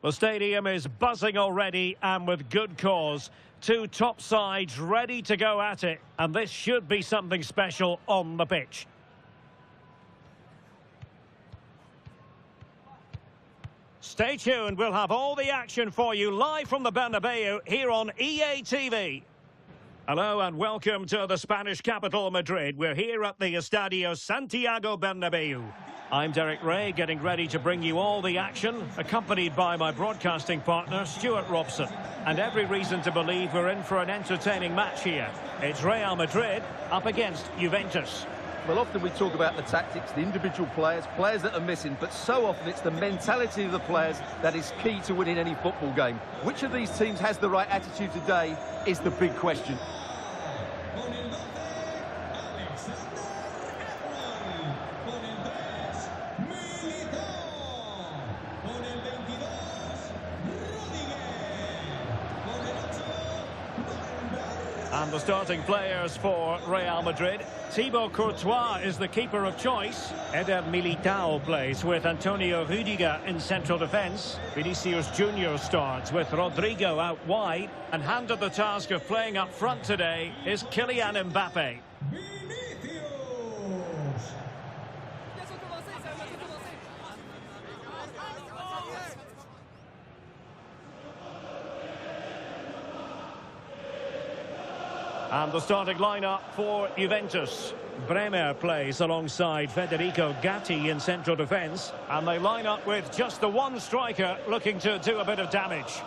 The stadium is buzzing already, and with good cause. Two top sides ready to go at it, and this should be something special on the pitch. Stay tuned, we'll have all the action for you live from the Bernabeu here on EA TV. Hello and welcome to the Spanish capital, Madrid. We're here at the Estadio Santiago Bernabeu. I'm Derek Ray, getting ready to bring you all the action, accompanied by my broadcasting partner, Stuart Robson. And every reason to believe we're in for an entertaining match here. It's Real Madrid up against Juventus. Well, often we talk about the tactics, the individual players that are missing, but so often it's the mentality of the players that is key to winning any football game. Which of these teams has the right attitude today is the big question. And the starting players for Real Madrid. Thibaut Courtois is the keeper of choice. Eder Militao plays with Antonio Rüdiger in central defence. Vinicius Junior starts with Rodrigo out wide. And handed the task of playing up front today is Kylian Mbappe. And the starting lineup for Juventus. Bremer plays alongside Federico Gatti in central defence. And they line up with just the one striker looking to do a bit of damage.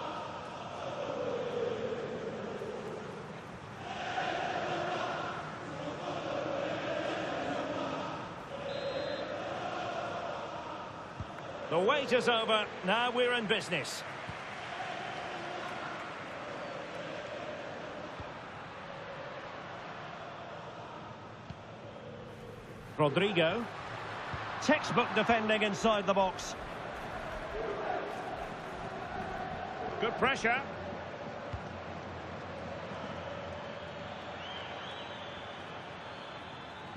The wait is over. Now we're in business. Rodrigo. Textbook defending inside the box. Good pressure.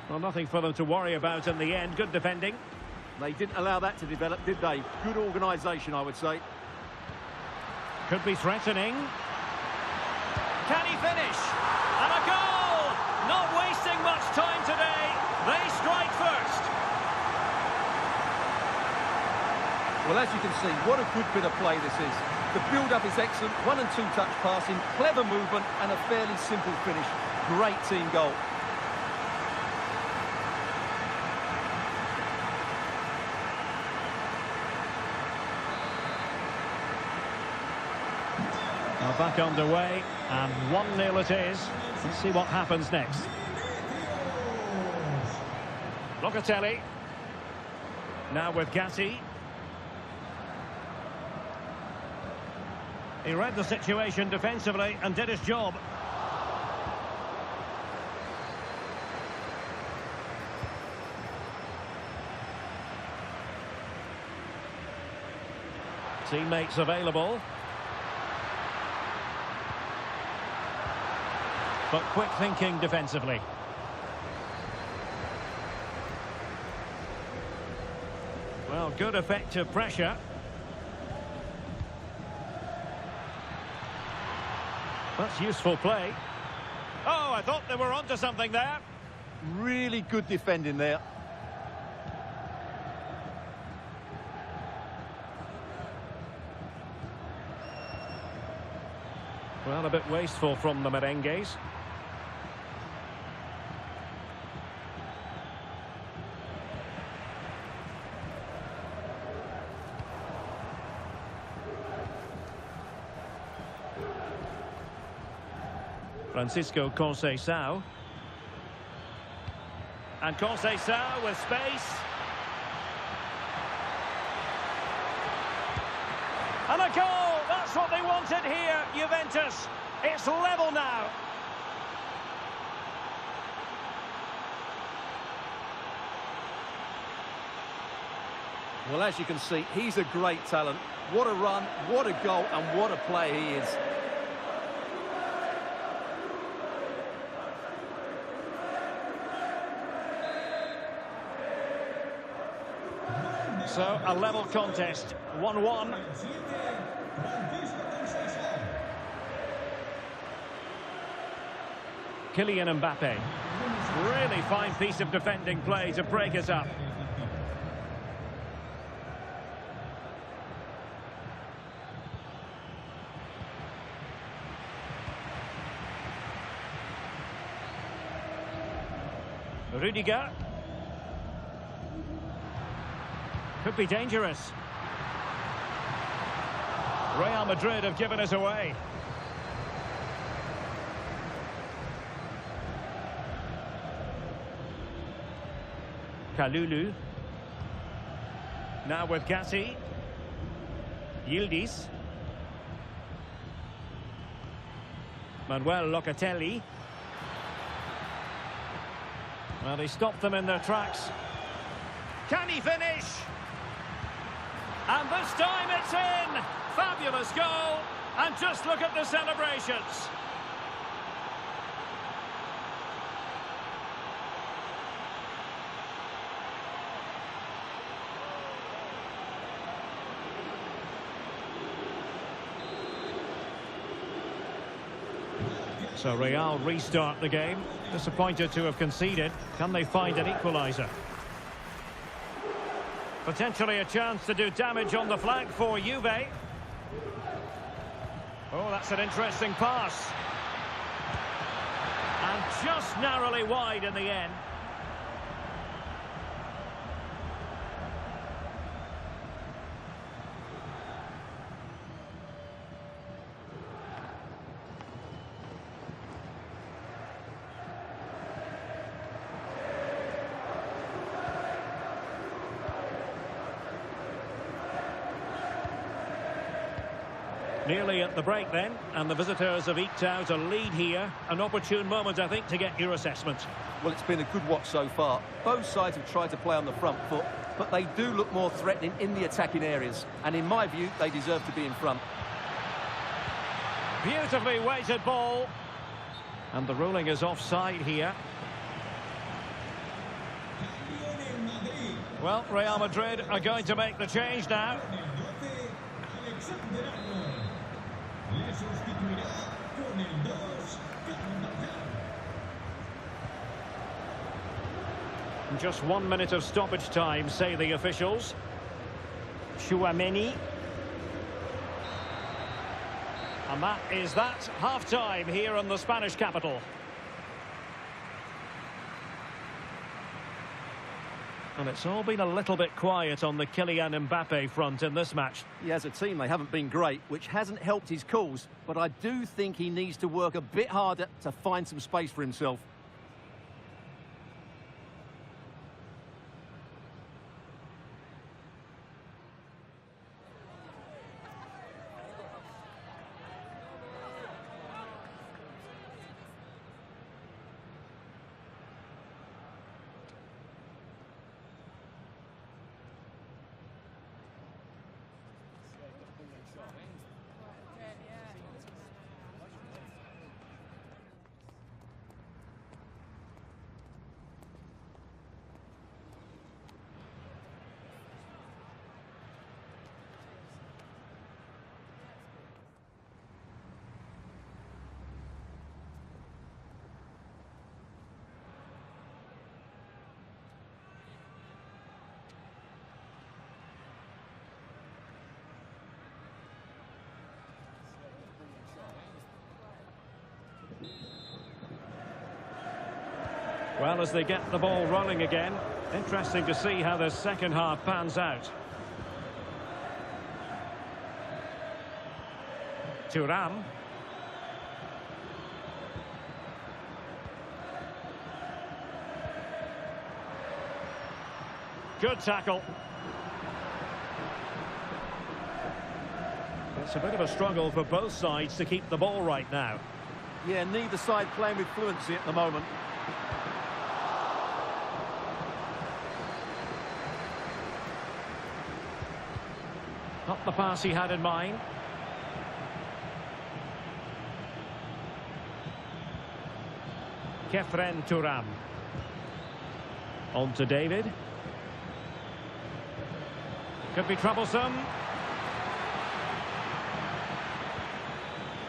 Well, nothing for them to worry about in the end. Good defending. They didn't allow that to develop, did they? Good organisation, I would say. Could be threatening. Can he finish? And a goal! Not wasting much time today. They strike first. Well, as you can see, what a good bit of play this is. The build-up is excellent, 1- and 2-touch passing, clever movement and a fairly simple finish. Great team goal. Now back underway, and 1-0 it is. Let's see what happens next. Locatelli. Now with Gatti. He read the situation defensively and did his job. Teammates available. But quick thinking defensively. Well, good effective pressure. That's useful play. Oh, I thought they were onto something there. Really good defending there. Well, a bit wasteful from the merengues. Francisco Conceição. And Conceição with space. And a goal! That's what they wanted here, Juventus. It's level now. Well, as you can see, he's a great talent. What a run, what a goal, and what a player he is. So, a level contest, 1-1. Kylian Mbappe. Really fine piece of defending play to break us up. Rudiger. Could be dangerous. Real Madrid have given us away. Kalulu. Now with Gatti. Yildiz. Manuel Locatelli. Well, he stopped them in their tracks. Can he finish? And this time it's in! Fabulous goal! And just look at the celebrations. So Real restart the game. Disappointed to have conceded. Can they find an equaliser? Potentially a chance to do damage on the flank for Juve. Oh, that's an interesting pass. And just narrowly wide in the end. Nearly at the break then, and the visitors have eked out a lead here. An opportune moment, I think, to get your assessment. Well, it's been a good watch so far. Both sides have tried to play on the front foot, but they do look more threatening in the attacking areas. And in my view, they deserve to be in front. Beautifully weighted ball. And the ruling is offside here. Well, Real Madrid are going to make the change now. Just 1 minute of stoppage time, say the officials. Chouameni. And that is that. Half-time here in the Spanish capital. And it's all been a little bit quiet on the Kylian Mbappe front in this match. Yeah, as a team, they haven't been great, which hasn't helped his cause. But I do think he needs to work a bit harder to find some space for himself. Well, as they get the ball rolling again, interesting to see how the second half pans out. Thuram. Good tackle. It's a bit of a struggle for both sides to keep the ball right now. Yeah, neither side playing with fluency at the moment. Not the pass he had in mind. Kefren Thuram. On to David. Could be troublesome.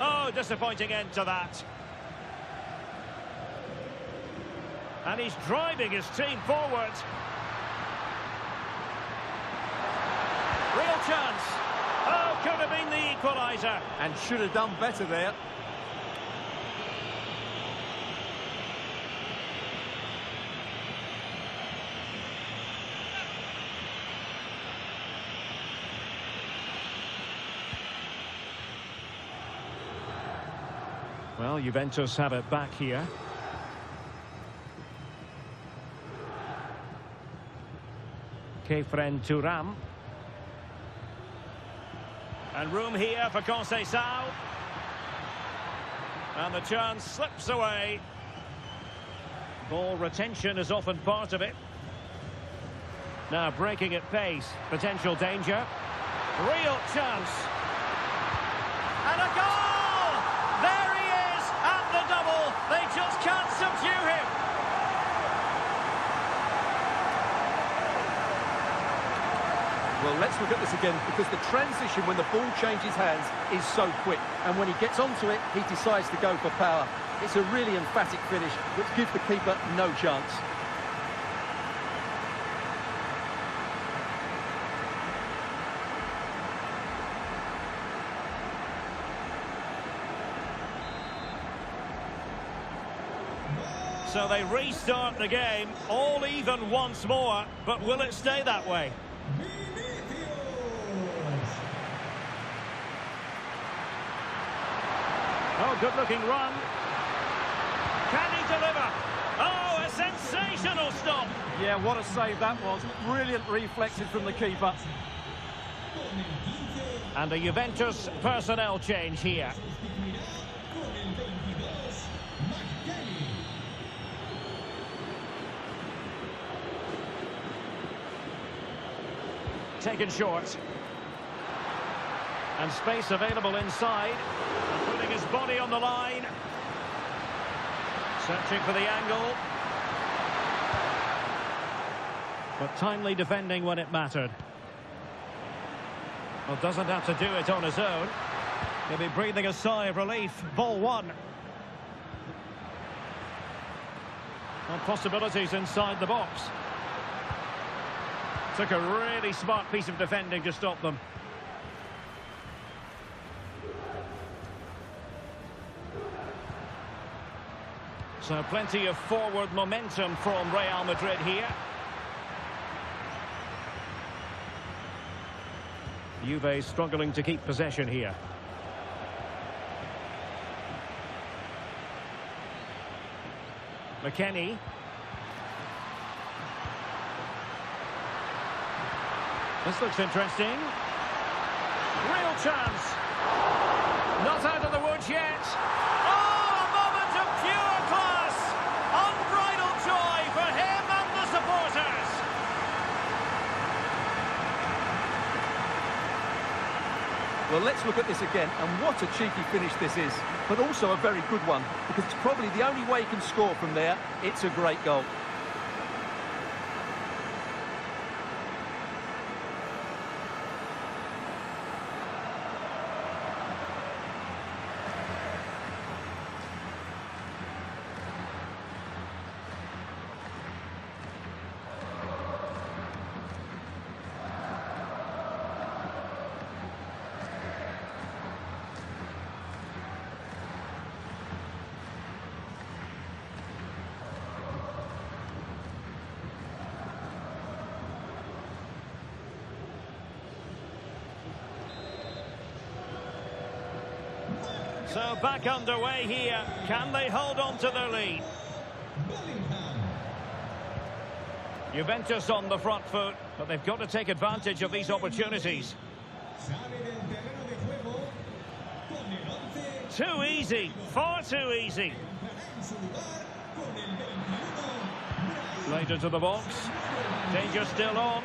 Oh, disappointing end to that. And he's driving his team forward. Real chance. Oh, could have been the equaliser. And should have done better there. Well, Juventus have it back here. Kefren Thuram. And room here for Conceição. And the chance slips away. Ball retention is often part of it. Now breaking at pace. Potential danger. Real chance. And a goal! There he is at the double. They just can't subdue him. Well, let's look at this again, because the transition when the ball changes hands is so quick. And when he gets onto it, he decides to go for power. It's a really emphatic finish, which gives the keeper no chance. So they restart the game, all even once more, but will it stay that way? Oh, good-looking run. Can he deliver? Oh, a sensational stop. Yeah, what a save that was. Brilliant reflexes from the keeper. And a Juventus personnel change here. Taken short. And space available inside. And putting his body on the line. Searching for the angle. But timely defending when it mattered. Well, doesn't have to do it on his own. He'll be breathing a sigh of relief. Ball one. And possibilities inside the box. Took a really smart piece of defending to stop them. So plenty of forward momentum from Real Madrid here. Juve struggling to keep possession here. McKennie. This looks interesting. Real chance. Not out of the woods yet. Oh, a moment of pure class. Unbridled joy for him and the supporters. Well, let's look at this again, and what a cheeky finish this is, but also a very good one, because it's probably the only way he can score from there. It's a great goal. So back underway here. Can they hold on to their lead? Juventus on the front foot, but they've got to take advantage of these opportunities. Too easy, far too easy. Later to the box. Danger still on.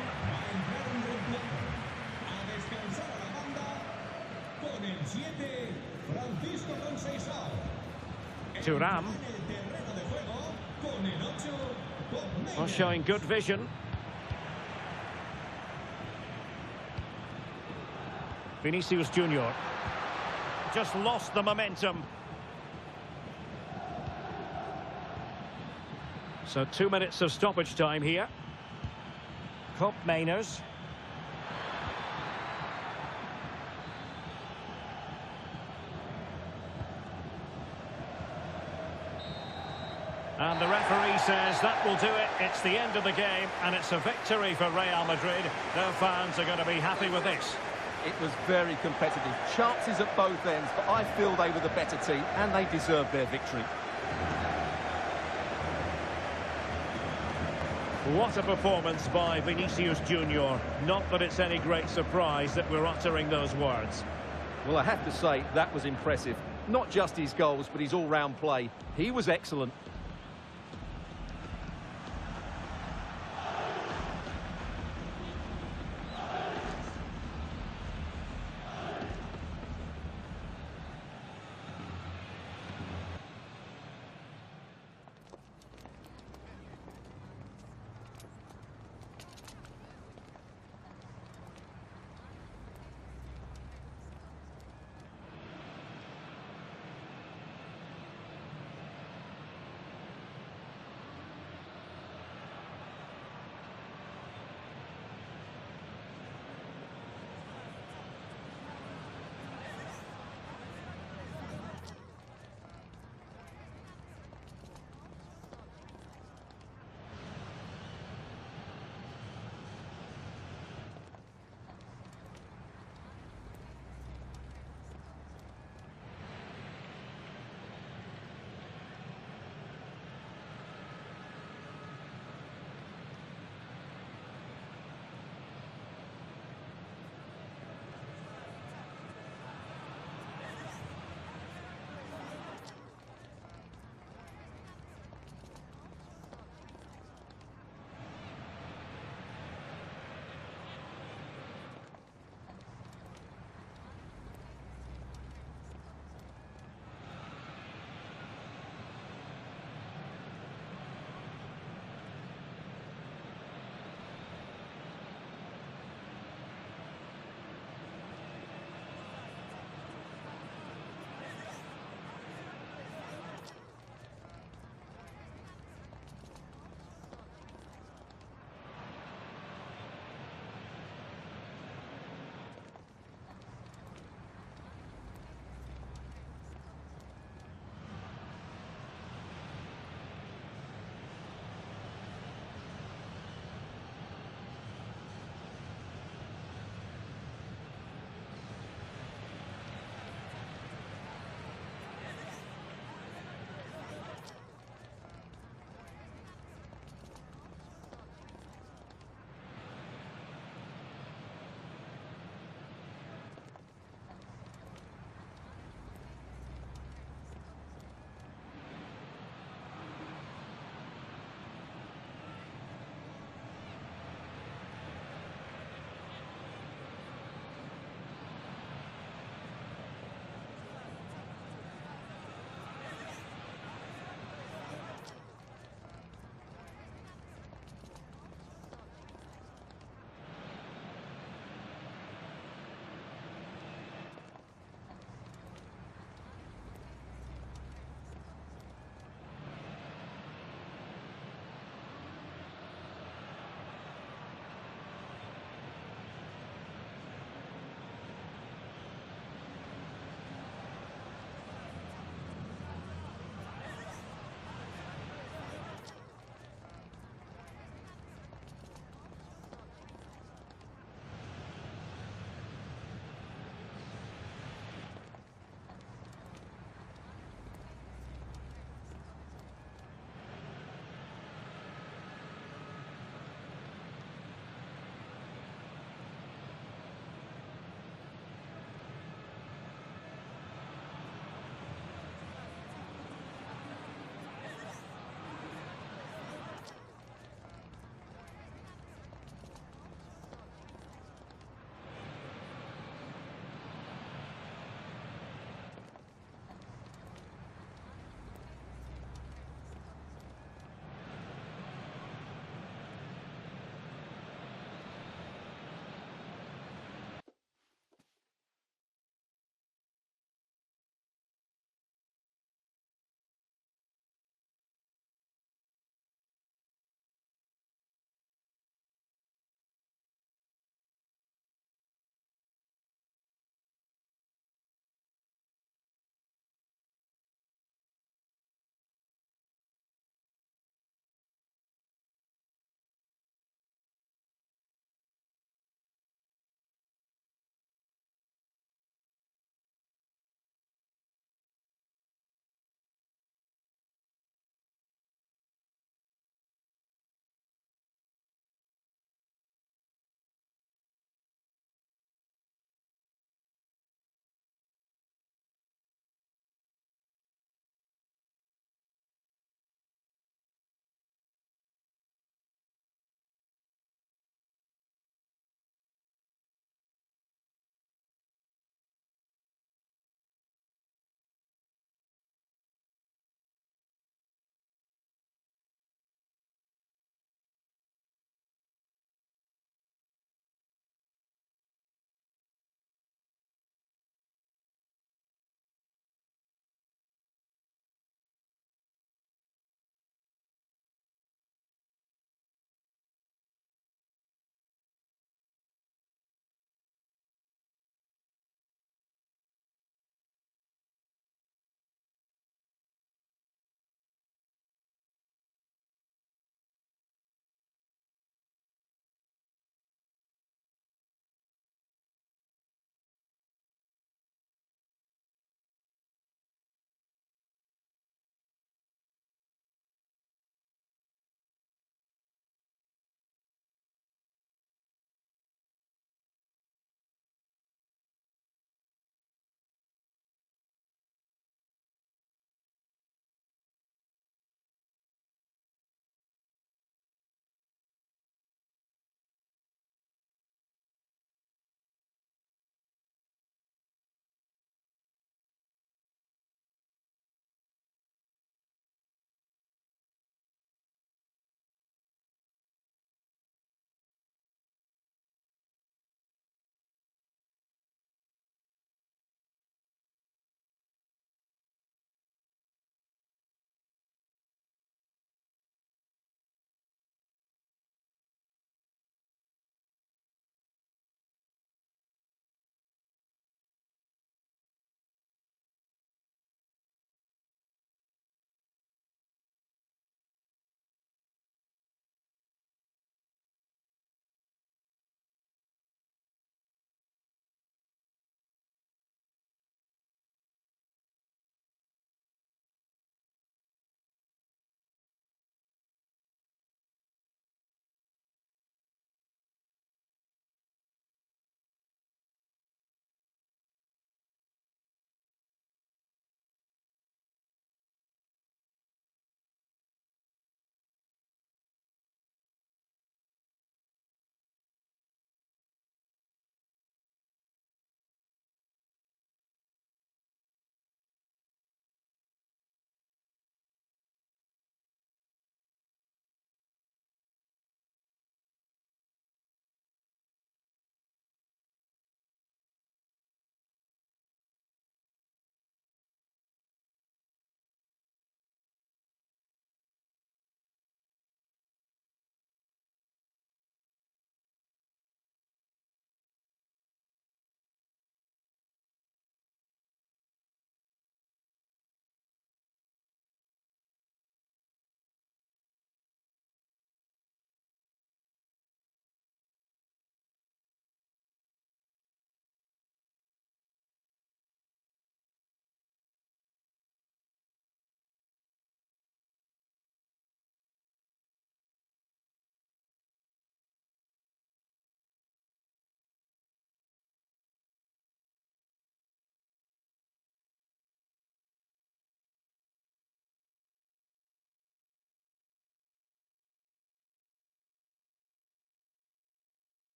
Thuram. Well, showing good vision. Vinicius Junior. Just lost the momentum. So 2 minutes of stoppage time here. Cup Mainers. And the referee says that will do it. It's the end of the game, and it's a victory for Real Madrid. Their fans are going to be happy with this. It was very competitive. Chances at both ends, but I feel they were the better team, and they deserved their victory. What a performance by Vinicius Junior. Not that it's any great surprise that we're uttering those words. Well, I have to say, that was impressive. Not just his goals, but his all-round play. He was excellent.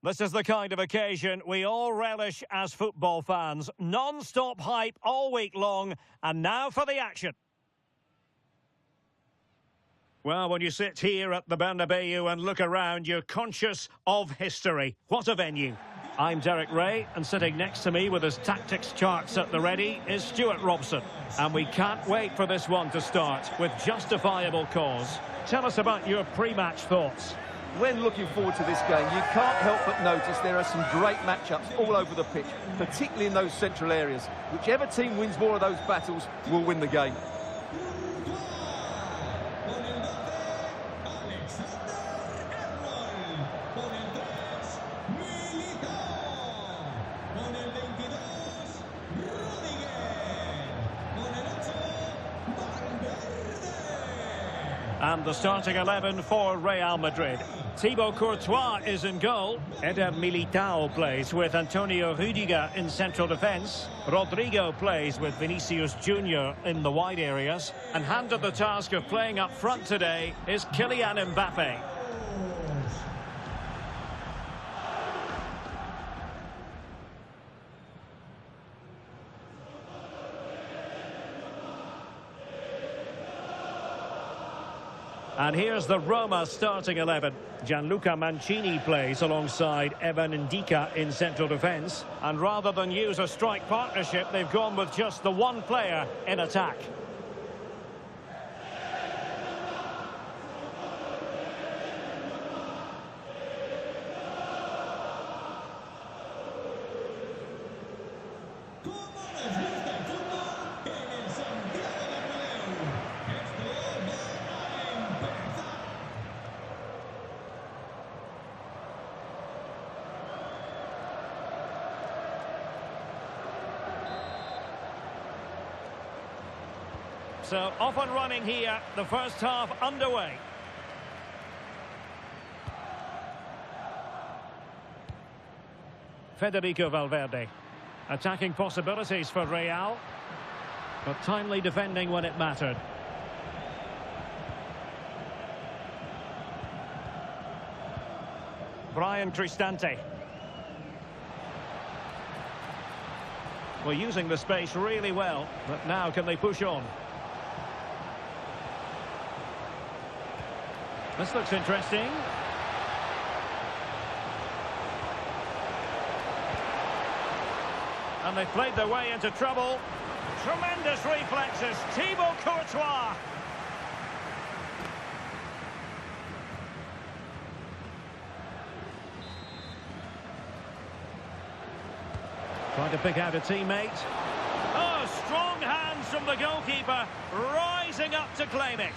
This is the kind of occasion we all relish as football fans. Non-stop hype all week long, and now for the action. Well, when you sit here at the Bernabeu and look around, you're conscious of history. What a venue. I'm Derek Ray, and sitting next to me with his tactics charts at the ready is Stuart Robson. And we can't wait for this one to start with justifiable cause. Tell us about your pre-match thoughts. When looking forward to this game, you can't help but notice there are some great matchups all over the pitch, particularly in those central areas. Whichever team wins more of those battles will win the game. And the starting 11 for Real Madrid. Thibaut Courtois is in goal. Eder Militao plays with Antonio Rudiger in central defence. Rodrigo plays with Vinicius Junior in the wide areas. And handed the task of playing up front today is Kylian Mbappe. And here's the Roma starting 11. Gianluca Mancini plays alongside Evan Ndika in central defence. And rather than use a strike partnership, they've gone with just the one player in attack. So, off and running here, the first half underway. Federico Valverde. Attacking possibilities for Real, but timely defending when it mattered. Brian Cristante. Well, using the space really well, but now can they push on? This looks interesting. And they've played their way into trouble. Tremendous reflexes. Thibaut Courtois. Trying to pick out a teammate. Oh, strong hands from the goalkeeper. Rising up to claim it.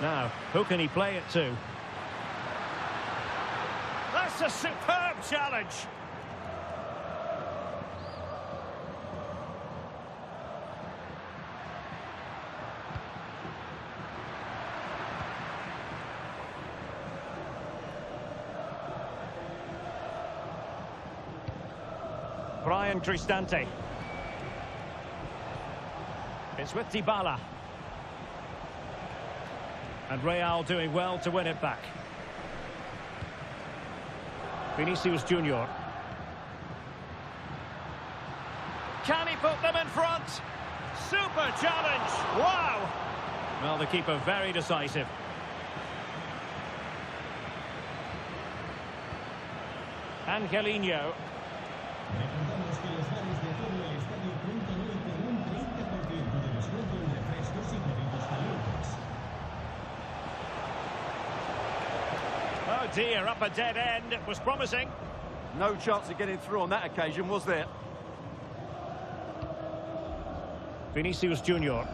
Now, who can he play it to? That's a superb challenge. Brian Cristante. It's with Dybala. And Real doing well to win it back. Vinicius Junior. Can he put them in front? Super challenge! Wow! Well, the keeper very decisive. Angelino. Oh dear, up a dead end. It was promising. No chance of getting through on that occasion, was there? Vinicius Junior.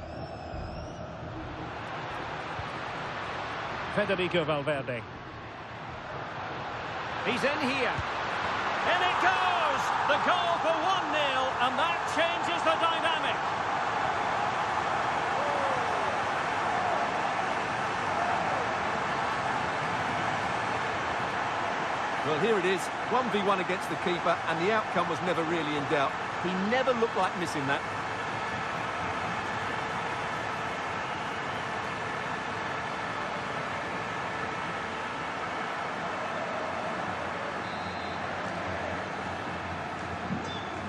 Federico Valverde. He's in here. In it goes! The goal for 1-0, and that changes the dynamic. Well, here it is, 1v1 against the keeper, and the outcome was never really in doubt. He never looked like missing that.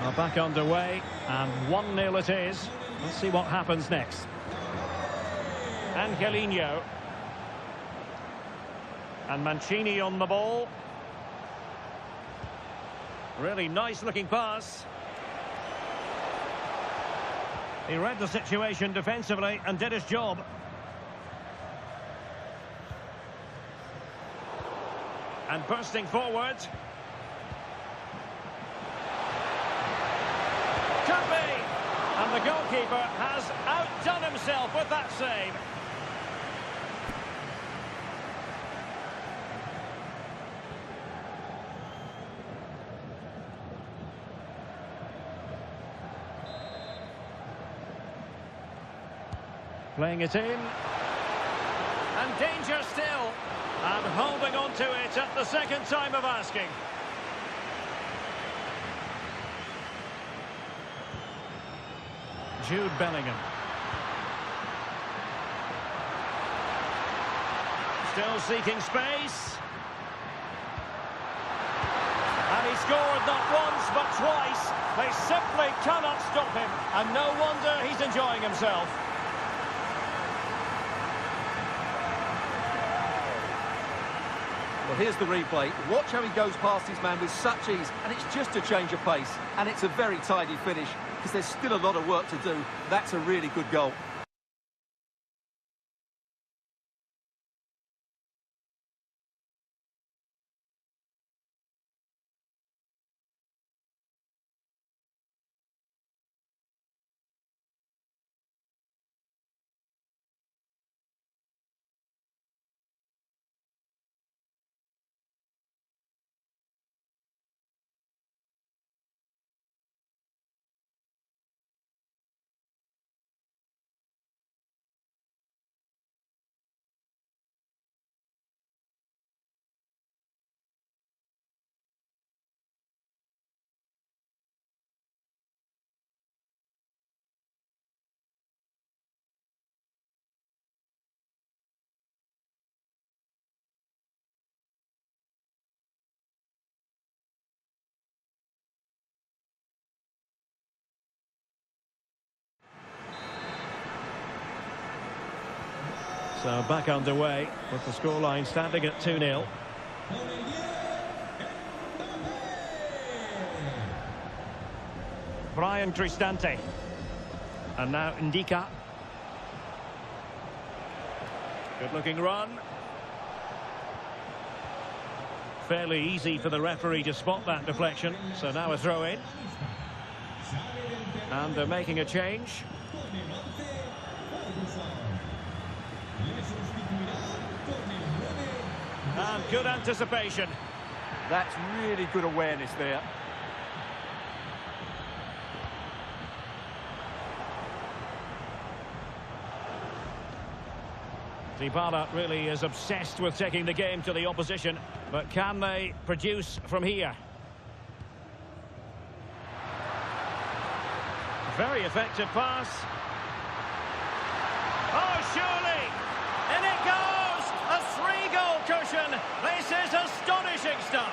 Are back underway, and 1-0 it is. Let's see what happens next. Angelino. And Mancini on the ball. Really nice looking pass. He read the situation defensively and did his job. And bursting forward. Could be. And the goalkeeper has outdone himself with that save. Playing it in. And danger still. And holding on to it at the second time of asking. Jude Bellingham. Still seeking space. And he scored not once but twice. They simply cannot stop him. And no wonder he's enjoying himself. Well, here's the replay. Watch how he goes past his man with such ease, and it's just a change of pace. And it's a very tidy finish, because there's still a lot of work to do. That's a really good goal. So back underway with the scoreline standing at 2-0. Brian Cristante. And now Ndika. Good looking run. Fairly easy for the referee to spot that deflection. So now a throw in. And they're making a change. And good anticipation. That's really good awareness there. Dybala really is obsessed with taking the game to the opposition, but can they produce from here? Very effective pass. Oh, surely! In it goes! A 3-goal cushion! This is astonishing stuff!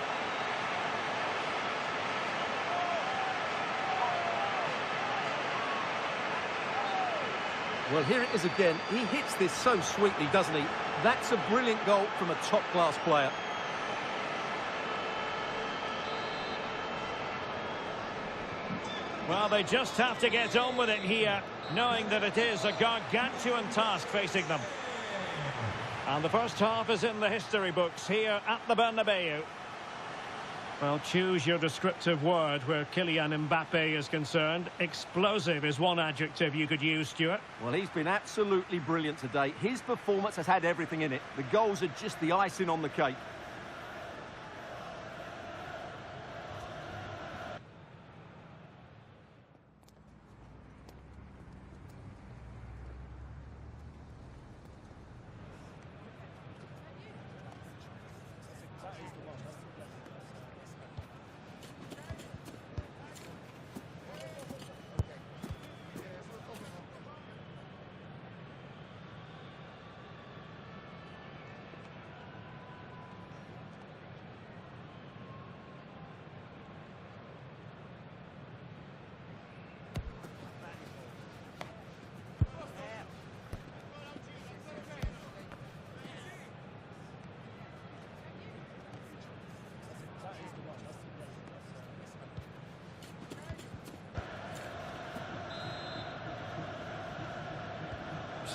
Well, here it is again. He hits this so sweetly, doesn't he? That's a brilliant goal from a top-class player. Well, they just have to get on with it here, knowing that it is a gargantuan task facing them. And the first half is in the history books here at the Bernabeu. Well, choose your descriptive word where Kylian Mbappe is concerned. Explosive is one adjective you could use, Stuart. Well, he's been absolutely brilliant today. His performance has had everything in it. The goals are just the icing on the cake.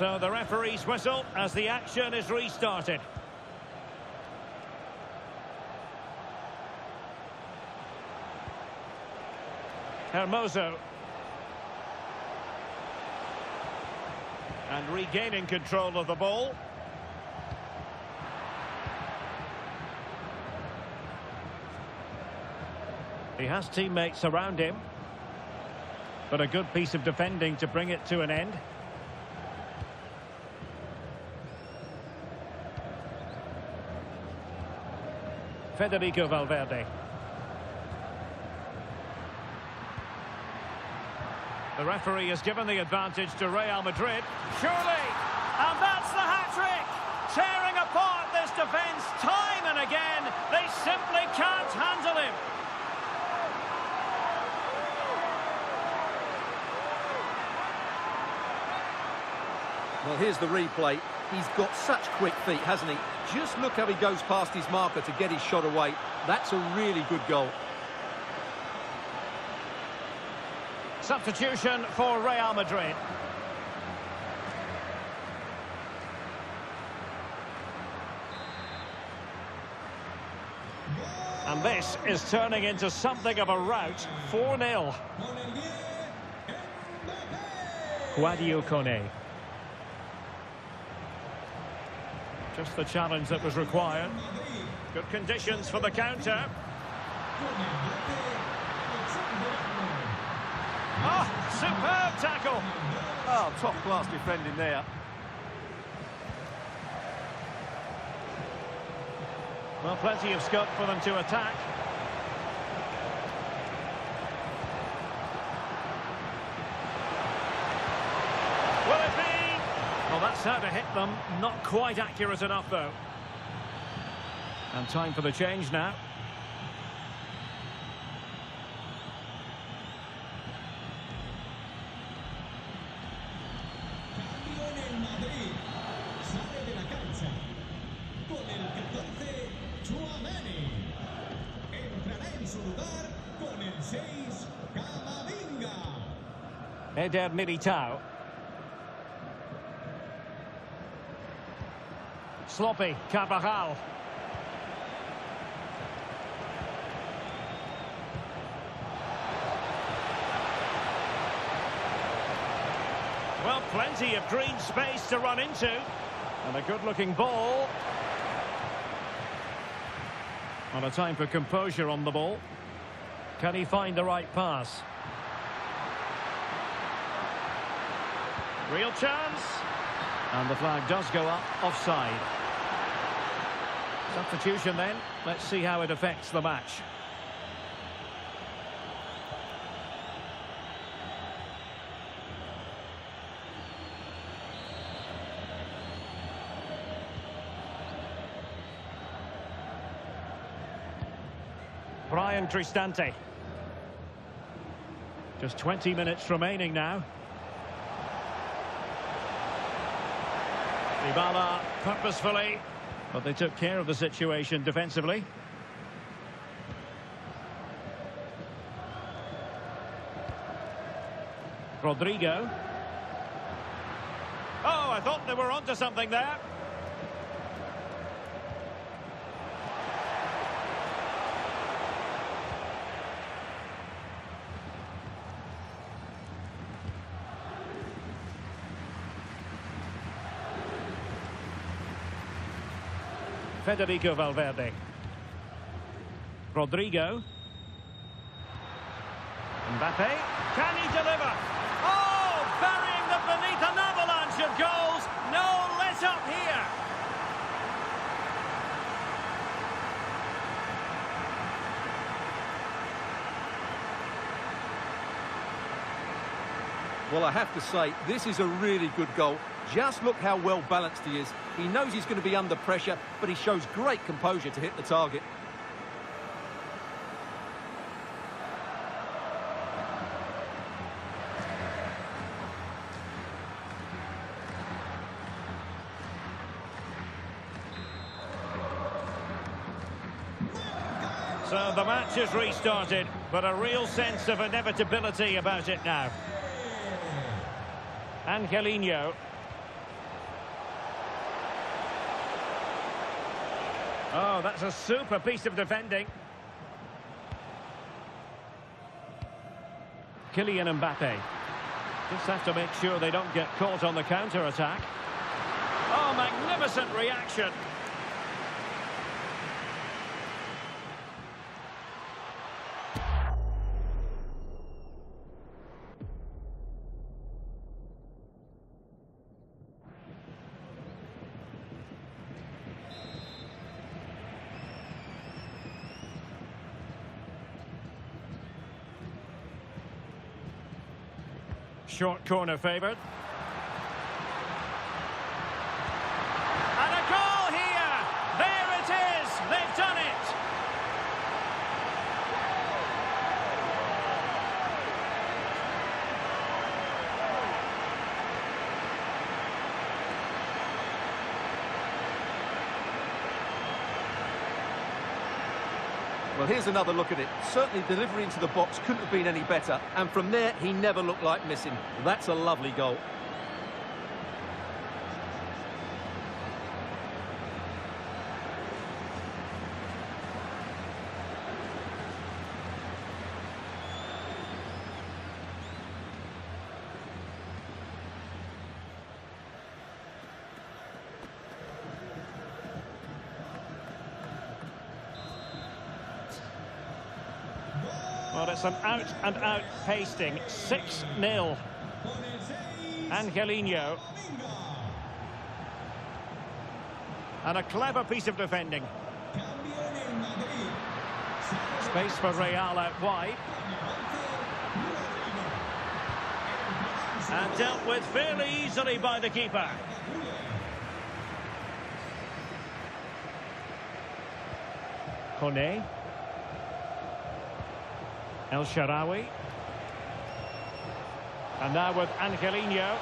So the referee's whistle as the action is restarted. Hermoso. And regaining control of the ball. He has teammates around him. But a good piece of defending to bring it to an end. Federico Valverde. The referee has given the advantage to Real Madrid. Surely! And that's the hat-trick! Tearing apart this defence time and again. They simply can't handle him. Well, here's the replay. He's got such quick feet, hasn't he? Just look how he goes past his marker to get his shot away. That's a really good goal. Substitution for Real Madrid. And this is turning into something of a rout. 4-0. Sadio Kone. Just the challenge that was required. Good conditions for the counter. Oh, superb tackle. Oh, top-class defending there. Well, plenty of scope for them to attack. Will it be? Well, that's how to hit them. Not quite accurate enough, though. And time for the change now. Eder Militao. Sloppy, Carvajal. Well, plenty of green space to run into. And a good-looking ball. And a time for composure on the ball. Can he find the right pass? Real chance. And the flag does go up, offside. Substitution then. Let's see how it affects the match. Brian Cristante. Just 20 minutes remaining now. Dybala purposefully, but they took care of the situation defensively. Rodrigo. Oh, I thought they were onto something there. Federico Valverde. Rodrigo. Mbappe. Can he deliver? Oh, burying them beneath an avalanche of goals. No let up here. Well, I have to say, this is a really good goal. Just look how well balanced he is. He knows he's going to be under pressure, but he shows great composure to hit the target. So the match is restarted, but a real sense of inevitability about it now. Angelino. Oh, that's a super piece of defending. Kylian Mbappe. Just have to make sure they don't get caught on the counter-attack. Oh, magnificent reaction. Short corner favoured. And a goal here! There it is! They've done it! Well, here's another look at it. Certainly delivery into the box couldn't have been any better. And from there, he never looked like missing. That's a lovely goal. Well, it's an out-and-out pasting. 6-0. Angelino. And a clever piece of defending. Space for Real out wide. And dealt with fairly easily by the keeper. Kone. El Shaarawy. And now with Angelino.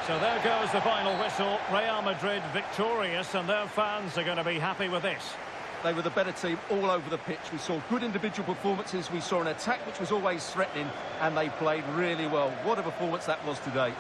So there goes the final whistle. Real Madrid victorious, and their fans are going to be happy with this. They were the better team all over the pitch. We saw good individual performances. We saw an attack which was always threatening, and they played really well. What a performance that was today.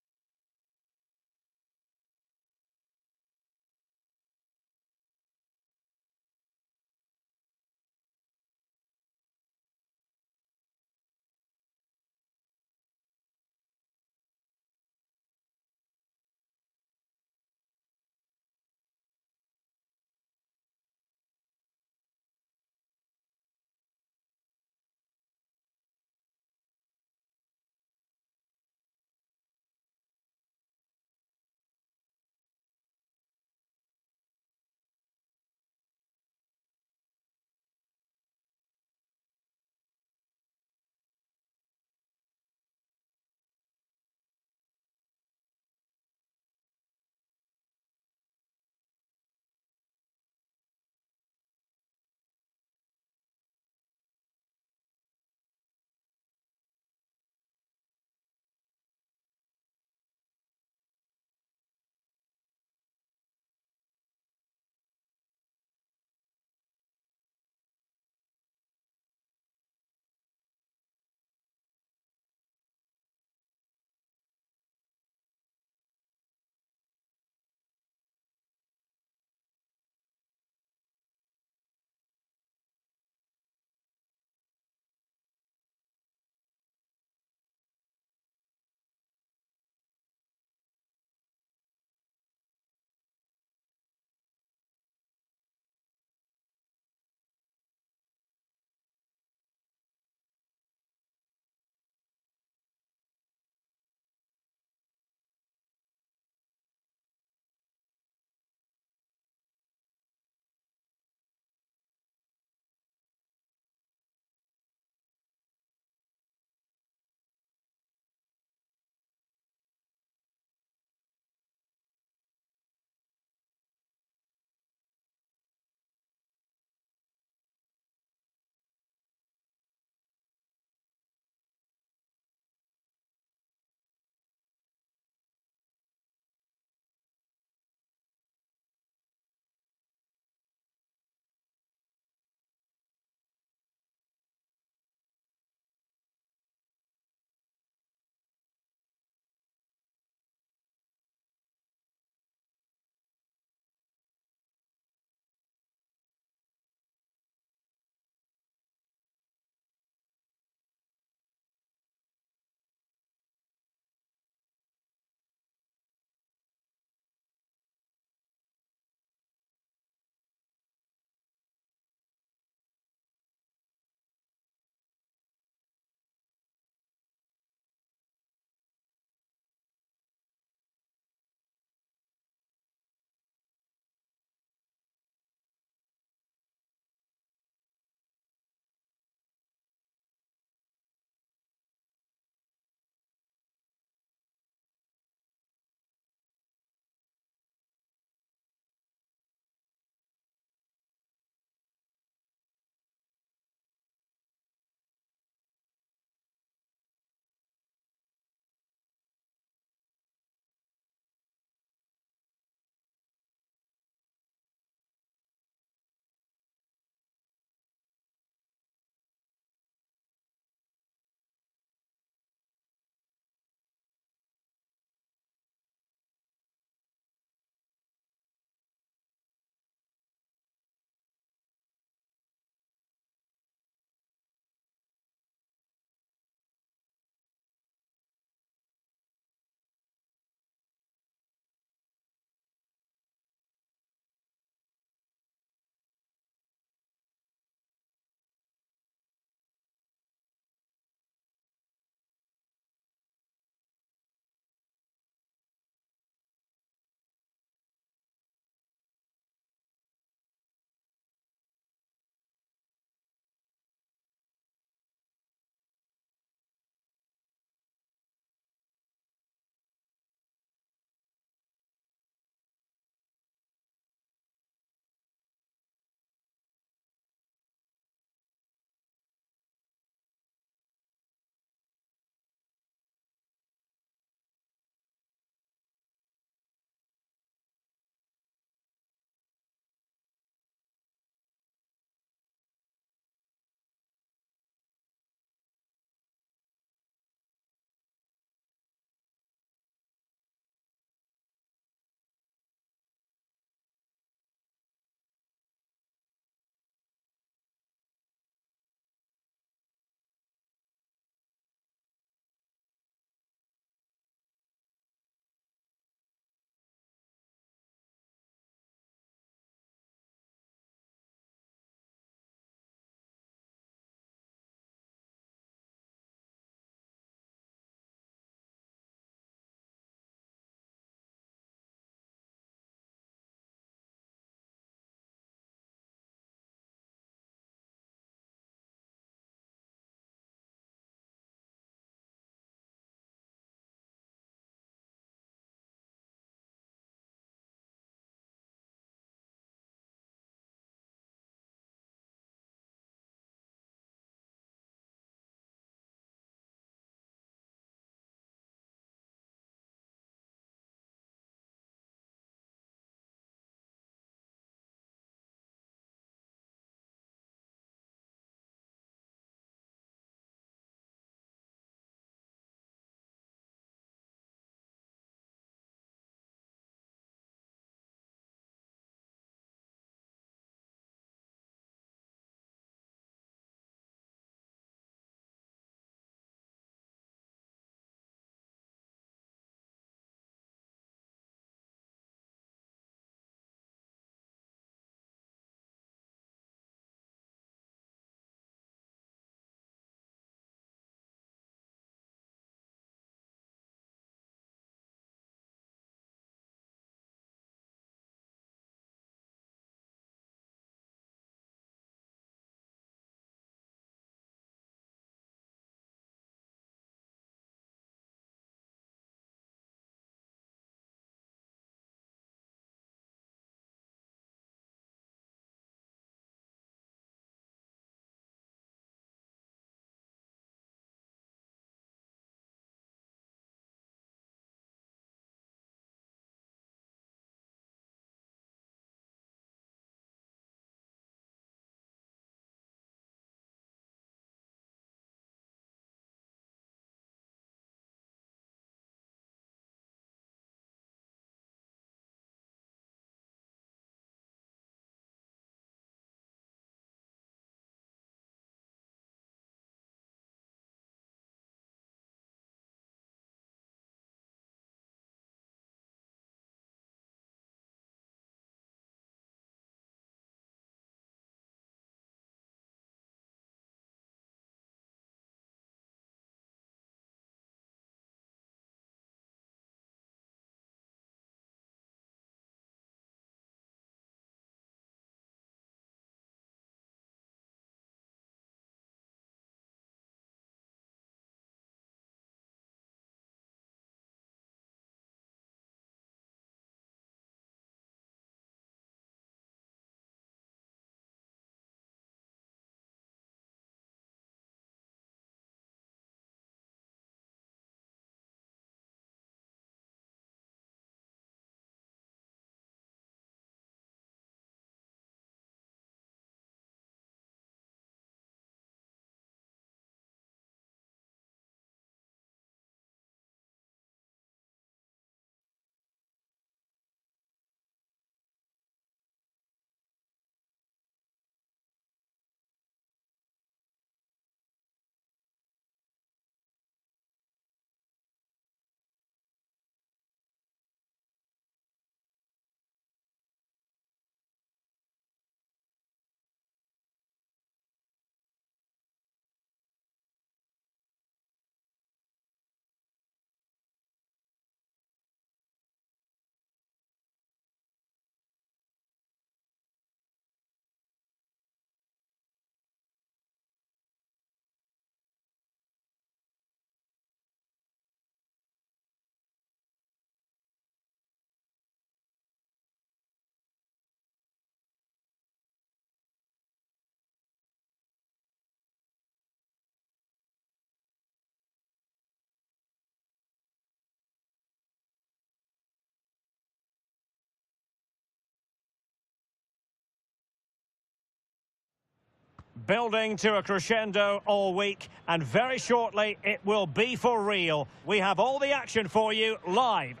building to a crescendo all week, and very shortly it will be for real. We have all the action for you live.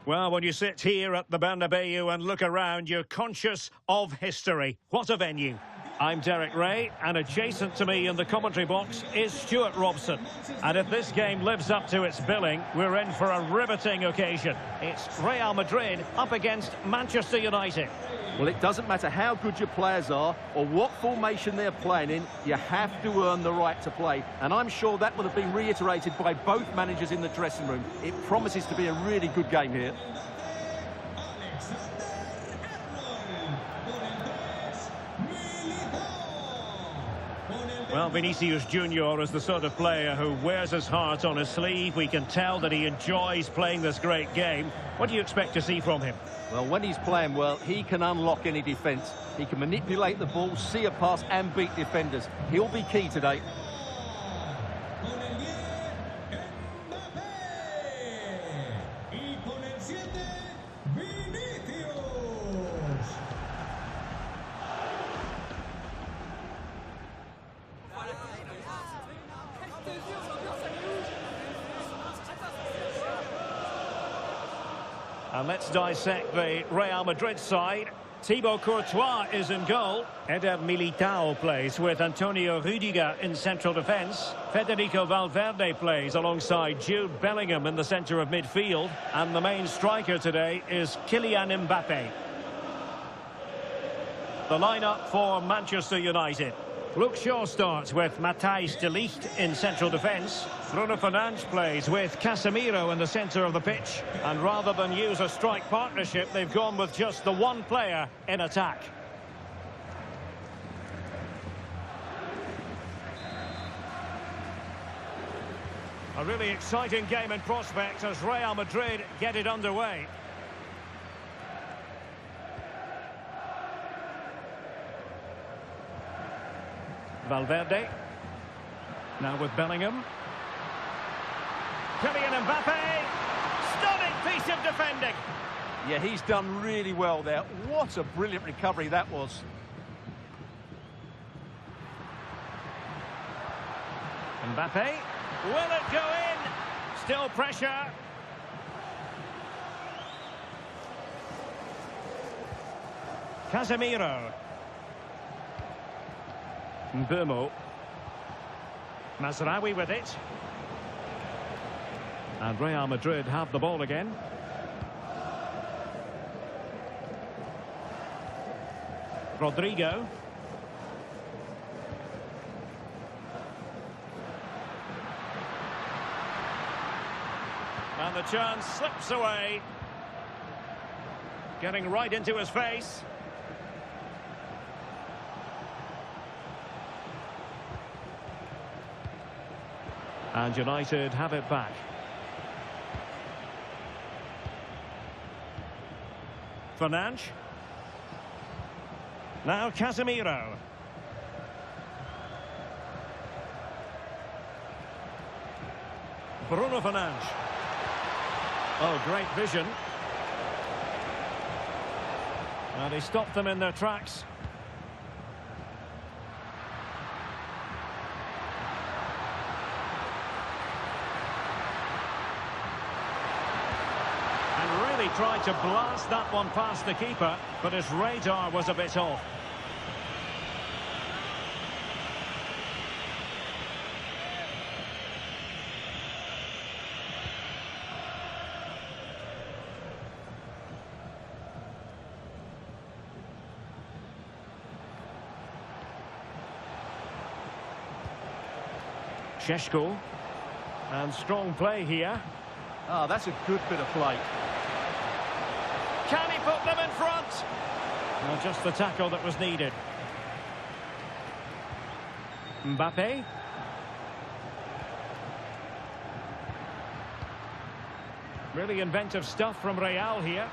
Well, when you sit here at the Bernabeu and look around, you're conscious of history. What a venue. I'm Derek Ray, and adjacent to me in the commentary box is Stuart Robson. And if this game lives up to its billing, we're in for a riveting occasion. It's Real Madrid up against Manchester United. Well, it doesn't matter how good your players are or what formation they're playing in, you have to earn the right to play. And I'm sure that would have been reiterated by both managers in the dressing room. It promises to be a really good game here. Well, Vinicius Junior is the sort of player who wears his heart on his sleeve. We can tell that he enjoys playing this great game. What do you expect to see from him? Well, when he's playing well, he can unlock any defence. He can manipulate the ball, see a pass and beat defenders. He'll be key today. And let's dissect the Real Madrid side. Thibaut Courtois is in goal. Eder Militao plays with Antonio Rudiger in central defence. Federico Valverde plays alongside Jude Bellingham in the centre of midfield. And the main striker today is Kylian Mbappe. The lineup for Manchester United. Luke Shaw starts with Matthijs de Ligt in central defence. Bruno Fernandes plays with Casemiro in the centre of the pitch. And rather than use a strike partnership, they've gone with just the one player in attack. A really exciting game in prospect as Real Madrid get it underway. Valverde. Now with Bellingham. Kylian Mbappe. Stunning piece of defending. Yeah, he's done really well there. What a brilliant recovery that was. Mbappe. Will it go in? Still pressure. Casemiro. Mbumo. Mazraoui with it. And Real Madrid have the ball again. Rodrigo. And the chance slips away. Getting right into his face. And United have it back. Fernandes. Now Casemiro. Bruno Fernandes. Oh, great vision. And he stopped them in their tracks. Tried to blast that one past the keeper, but his radar was a bit off. Šeško. And strong play here. Ah, that's a good bit of play. Can he put them in front? Well, just the tackle that was needed. Mbappe. Really inventive stuff from Real here.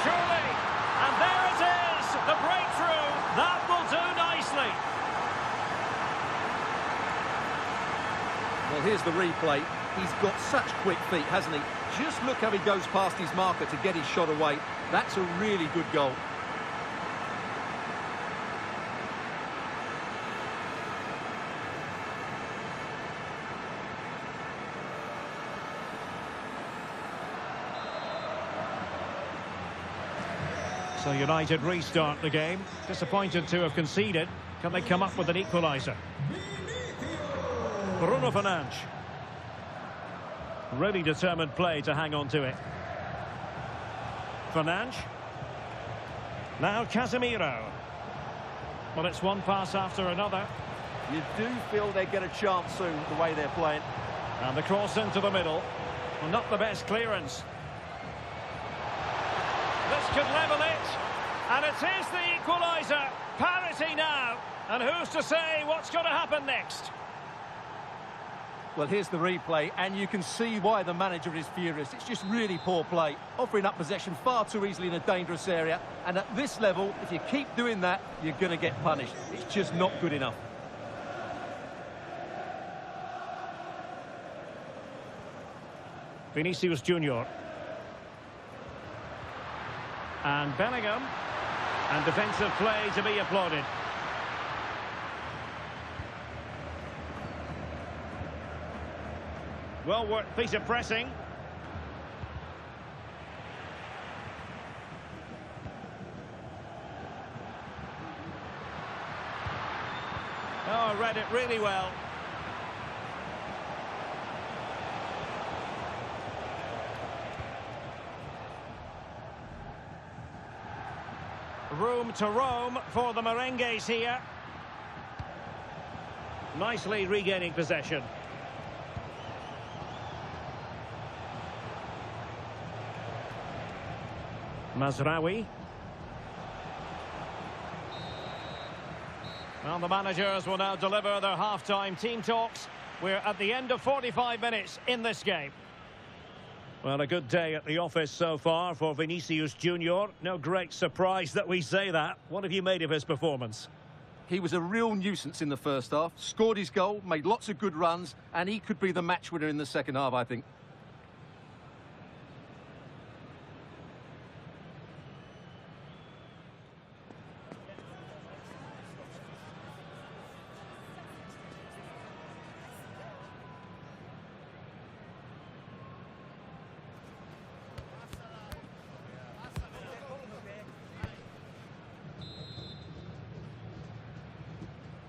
Surely! And there it is! The breakthrough! That will do nicely! Well, here's the replay. He's got such quick feet, hasn't he? Just look how he goes past his marker to get his shot away. That's a really good goal. So United restart the game. Disappointed to have conceded. Can they come up with an equaliser? Bruno Fernandes. Really determined play to hang on to it. Fernandes. Now Casemiro. Well, it's one pass after another. You do feel they get a chance soon, the way they're playing. And the cross into the middle. Well, not the best clearance. This could level it. And it is the equaliser. Parity now. And who's to say what's going to happen next? Well, here's the replay, and you can see why the manager is furious. It's just really poor play, offering up possession far too easily in a dangerous area. And at this level, if you keep doing that, you're going to get punished. It's just not good enough. Vinicius Junior. And Bellingham. And defensive play to be applauded. Well worked piece of pressing. Oh, read it really well. Room to roam for the Merengues here. Nicely regaining possession. Mazraoui. Well, the managers will now deliver their half-time team talks. We're at the end of 45 minutes in this game. Well, a good day at the office so far for Vinicius Junior. No great surprise that we say that. What have you made of his performance? He was a real nuisance in the first half, scored his goal, made lots of good runs, and he could be the match winner in the second half, I think.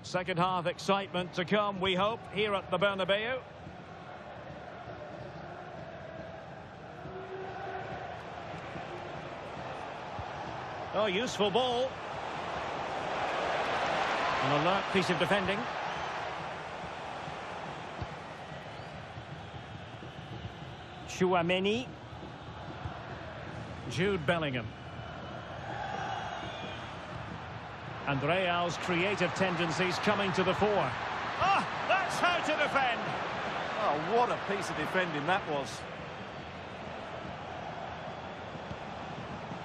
Second half excitement to come, we hope, here at the Bernabeu. Oh, useful ball. An alert piece of defending. Tchouaméni. Jude Bellingham. And Real's creative tendencies coming to the fore. Ah, that's how to defend. Oh, what a piece of defending that was.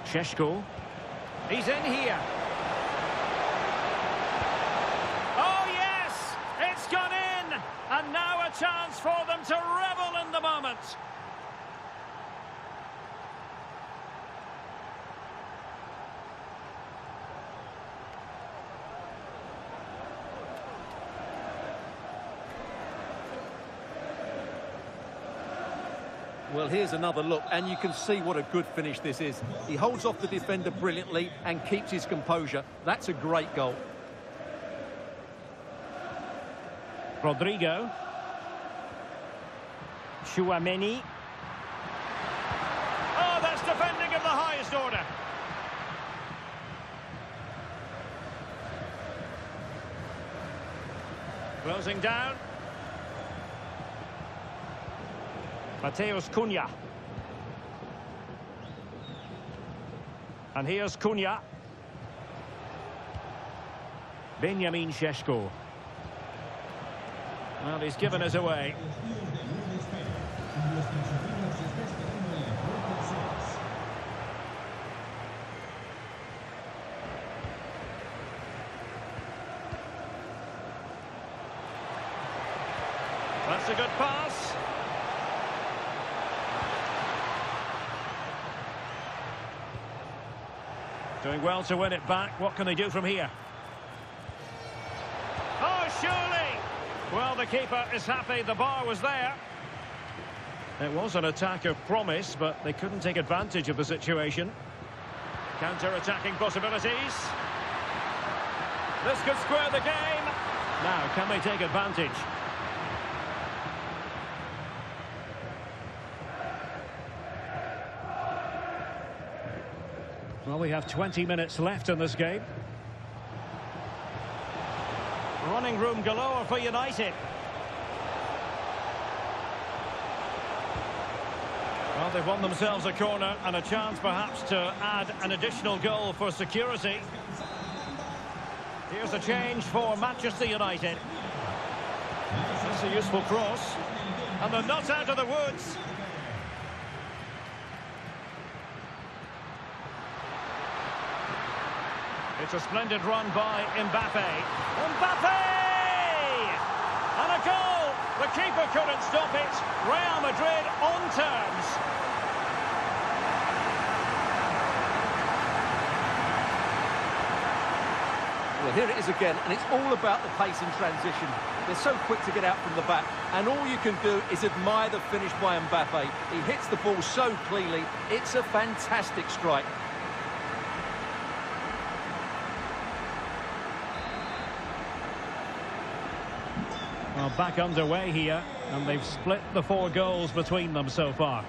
Šeško. He's in here. Oh, yes! It's gone in! And now a chance for them to revel in the moment. Well, here's another look, and you can see what a good finish this is. He holds off the defender brilliantly and keeps his composure. That's a great goal. Rodrigo. Tchouaméni. Oh, that's defending of the highest order. Closing down. Mateus Cunha. And here's Cunha. Benjamin Šeško. Well, he's given us away. That's a good pass. Doing well to win it back. What can they do from here? Oh, surely! Well, the keeper is happy the bar was there. It was an attack of promise, but they couldn't take advantage of the situation. Counter-attacking possibilities. This could square the game. Now, can they take advantage? Well, we have 20 minutes left in this game. Running room galore for United. Well, they've won themselves a corner and a chance perhaps to add an additional goal for security. Here's a change for Manchester United. That's a useful cross. And they're not out of the woods. It's a splendid run by Mbappe. Mbappe! And a goal! The keeper couldn't stop it. Real Madrid on terms. Well, here it is again, and it's all about the pace in transition. They're so quick to get out from the back, and all you can do is admire the finish by Mbappe. He hits the ball so cleanly. It's a fantastic strike. Well, back underway here, and they've split the 4 goals between them so far.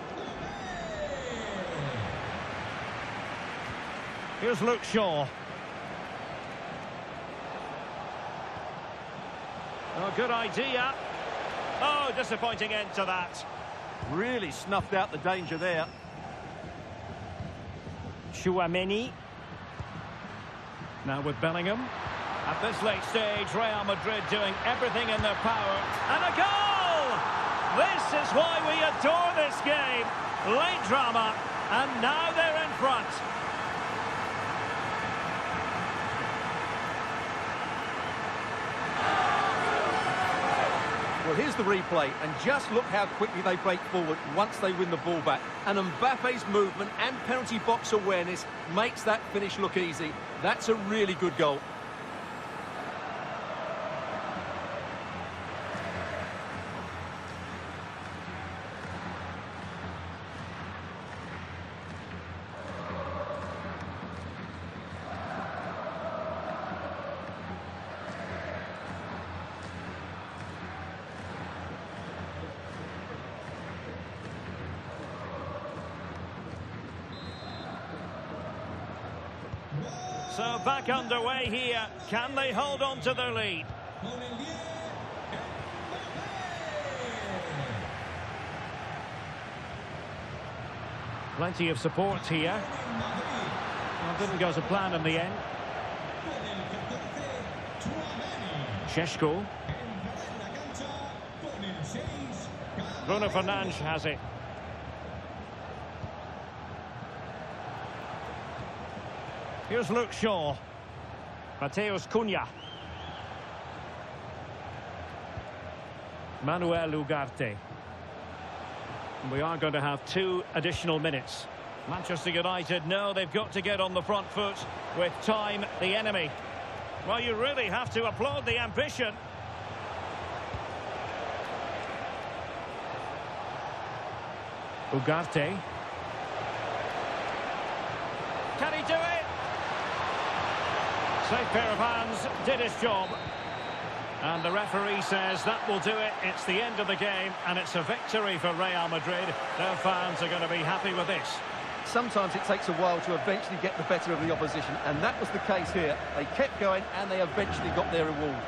Here's Luke Shaw. Oh, good idea. Oh, disappointing end to that. Really snuffed out the danger there. Tchouaméni. Now with Bellingham. At this late stage, Real Madrid doing everything in their power. And a goal! This is why we adore this game. Late drama, and now they're in front. Well, here's the replay, and just look how quickly they break forward once they win the ball back. And Mbappe's movement and penalty box awareness makes that finish look easy. That's a really good goal. So back underway here. Can they hold on to their lead? Plenty of support here. Well, didn't go to plan in the end. Šeško. Bruno Fernandes has it. Here's Luke Shaw. Mateus Cunha. Manuel Ugarte. We are going to have 2 additional minutes. Manchester United know they've got to get on the front foot with time the enemy. Well, you really have to applaud the ambition. Ugarte. Can he do it? Safe pair of hands, did his job. And the referee says that will do it. It's the end of the game, and it's a victory for Real Madrid. Their fans are going to be happy with this. Sometimes it takes a while to eventually get the better of the opposition, and that was the case here. They kept going, and they eventually got their reward.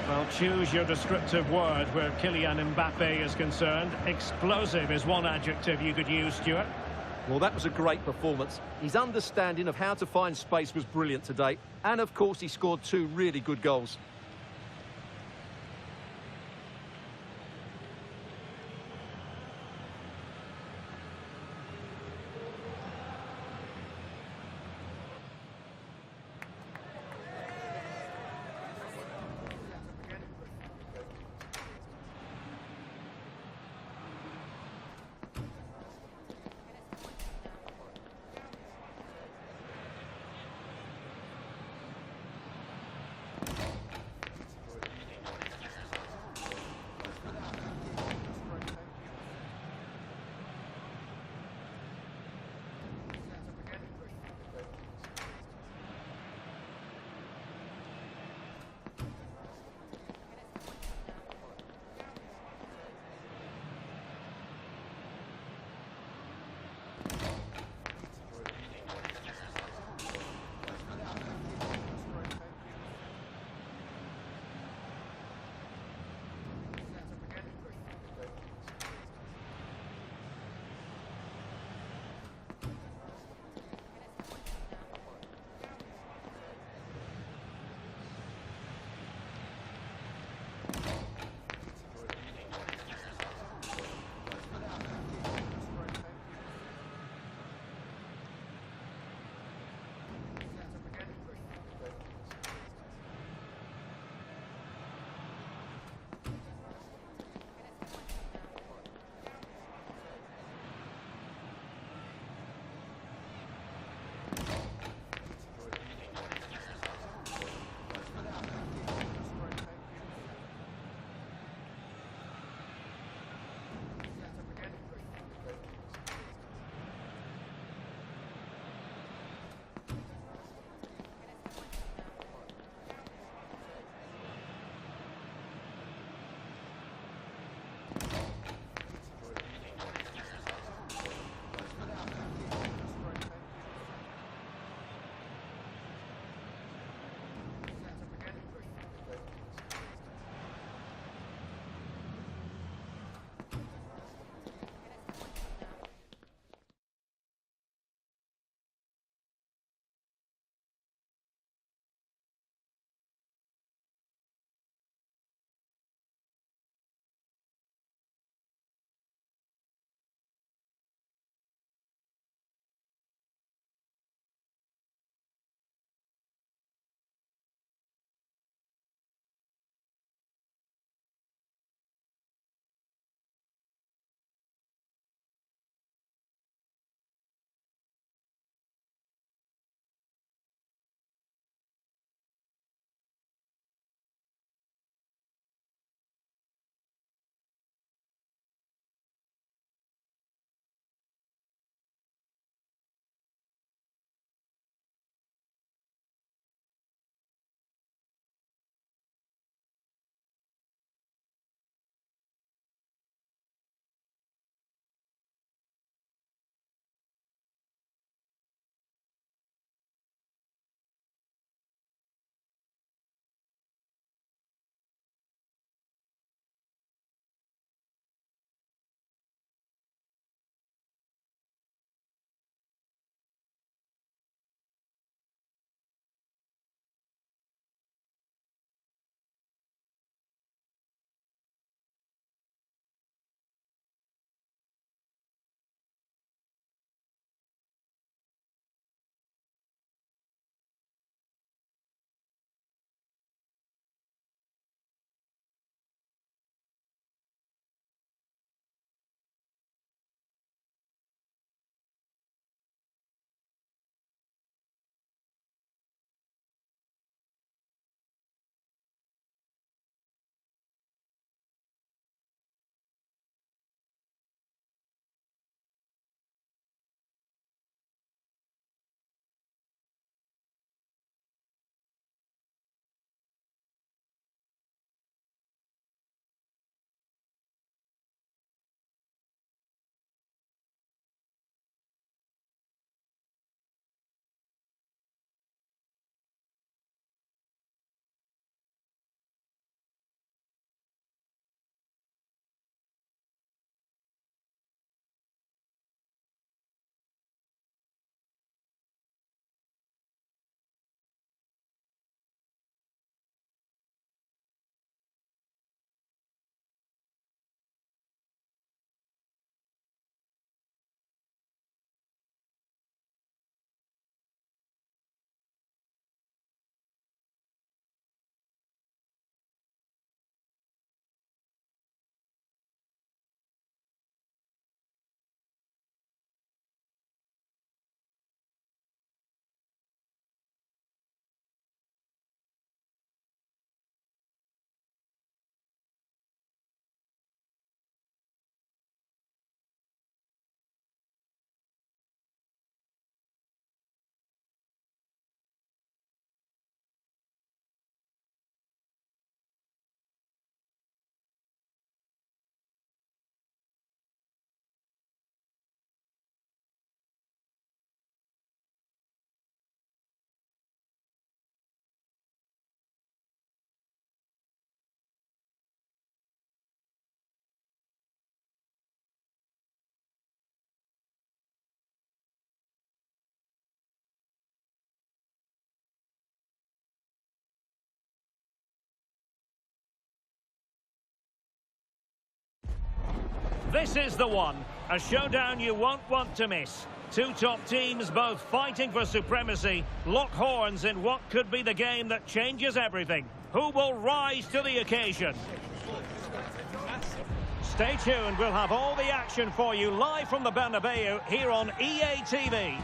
Well, choose your descriptive word where Kylian Mbappe is concerned. Explosive is one adjective you could use, Stuart. Well, that was a great performance. His understanding of how to find space was brilliant today. And, of course, he scored 2 really good goals. This is the one, a showdown you won't want to miss. Two top teams both fighting for supremacy, lock horns in what could be the game that changes everything. Who will rise to the occasion? Stay tuned, we'll have all the action for you live from the Bernabeu here on EA TV.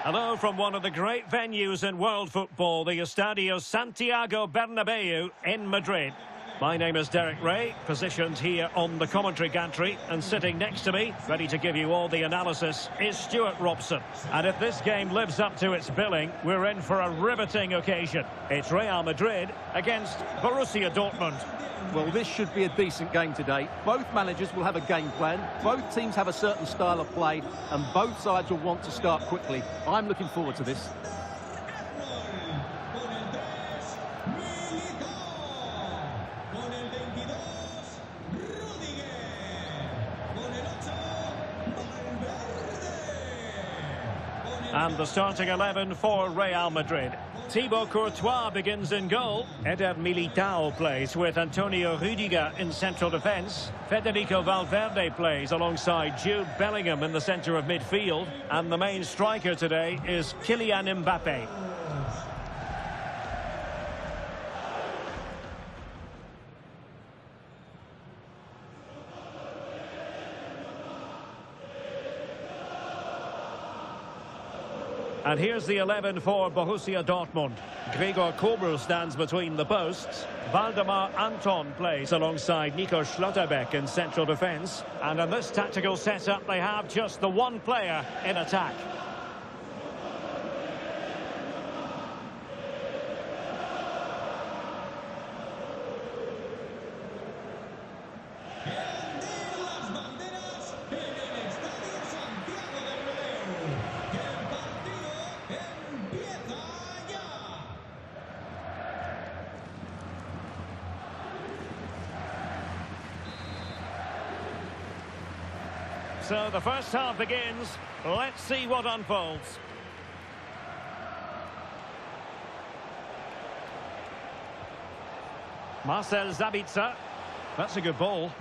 Hello from one of the great venues in world football, the Estadio Santiago Bernabeu in Madrid. My name is Derek Ray, positioned here on the commentary gantry, and sitting next to me, ready to give you all the analysis, is Stuart Robson. And if this game lives up to its billing, we're in for a riveting occasion. It's Real Madrid against Borussia Dortmund. Well, this should be a decent game today. Both managers will have a game plan. Both teams have a certain style of play, and both sides will want to start quickly. I'm looking forward to this. And the starting 11 for Real Madrid. Thibaut Courtois begins in goal. Eder Militao plays with Antonio Rudiger in central defence. Federico Valverde plays alongside Jude Bellingham in the centre of midfield. And the main striker today is Kylian Mbappe. And here's the 11 for Borussia Dortmund. Gregor Kobel stands between the posts. Waldemar Anton plays alongside Nico Schlotterbeck in central defence. And in this tactical setup, they have just the one player in attack. So the first half begins. Let's see what unfolds. Marcel Sabitzer. That's a good ball.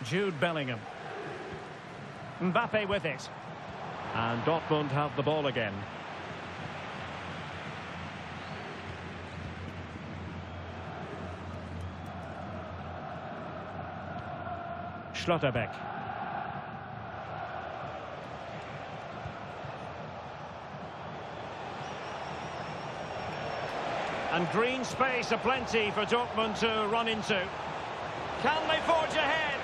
Jude Bellingham. Mbappe with it. And Dortmund have the ball again. Schlotterbeck. And green space aplenty for Dortmund to run into. Can they forge ahead?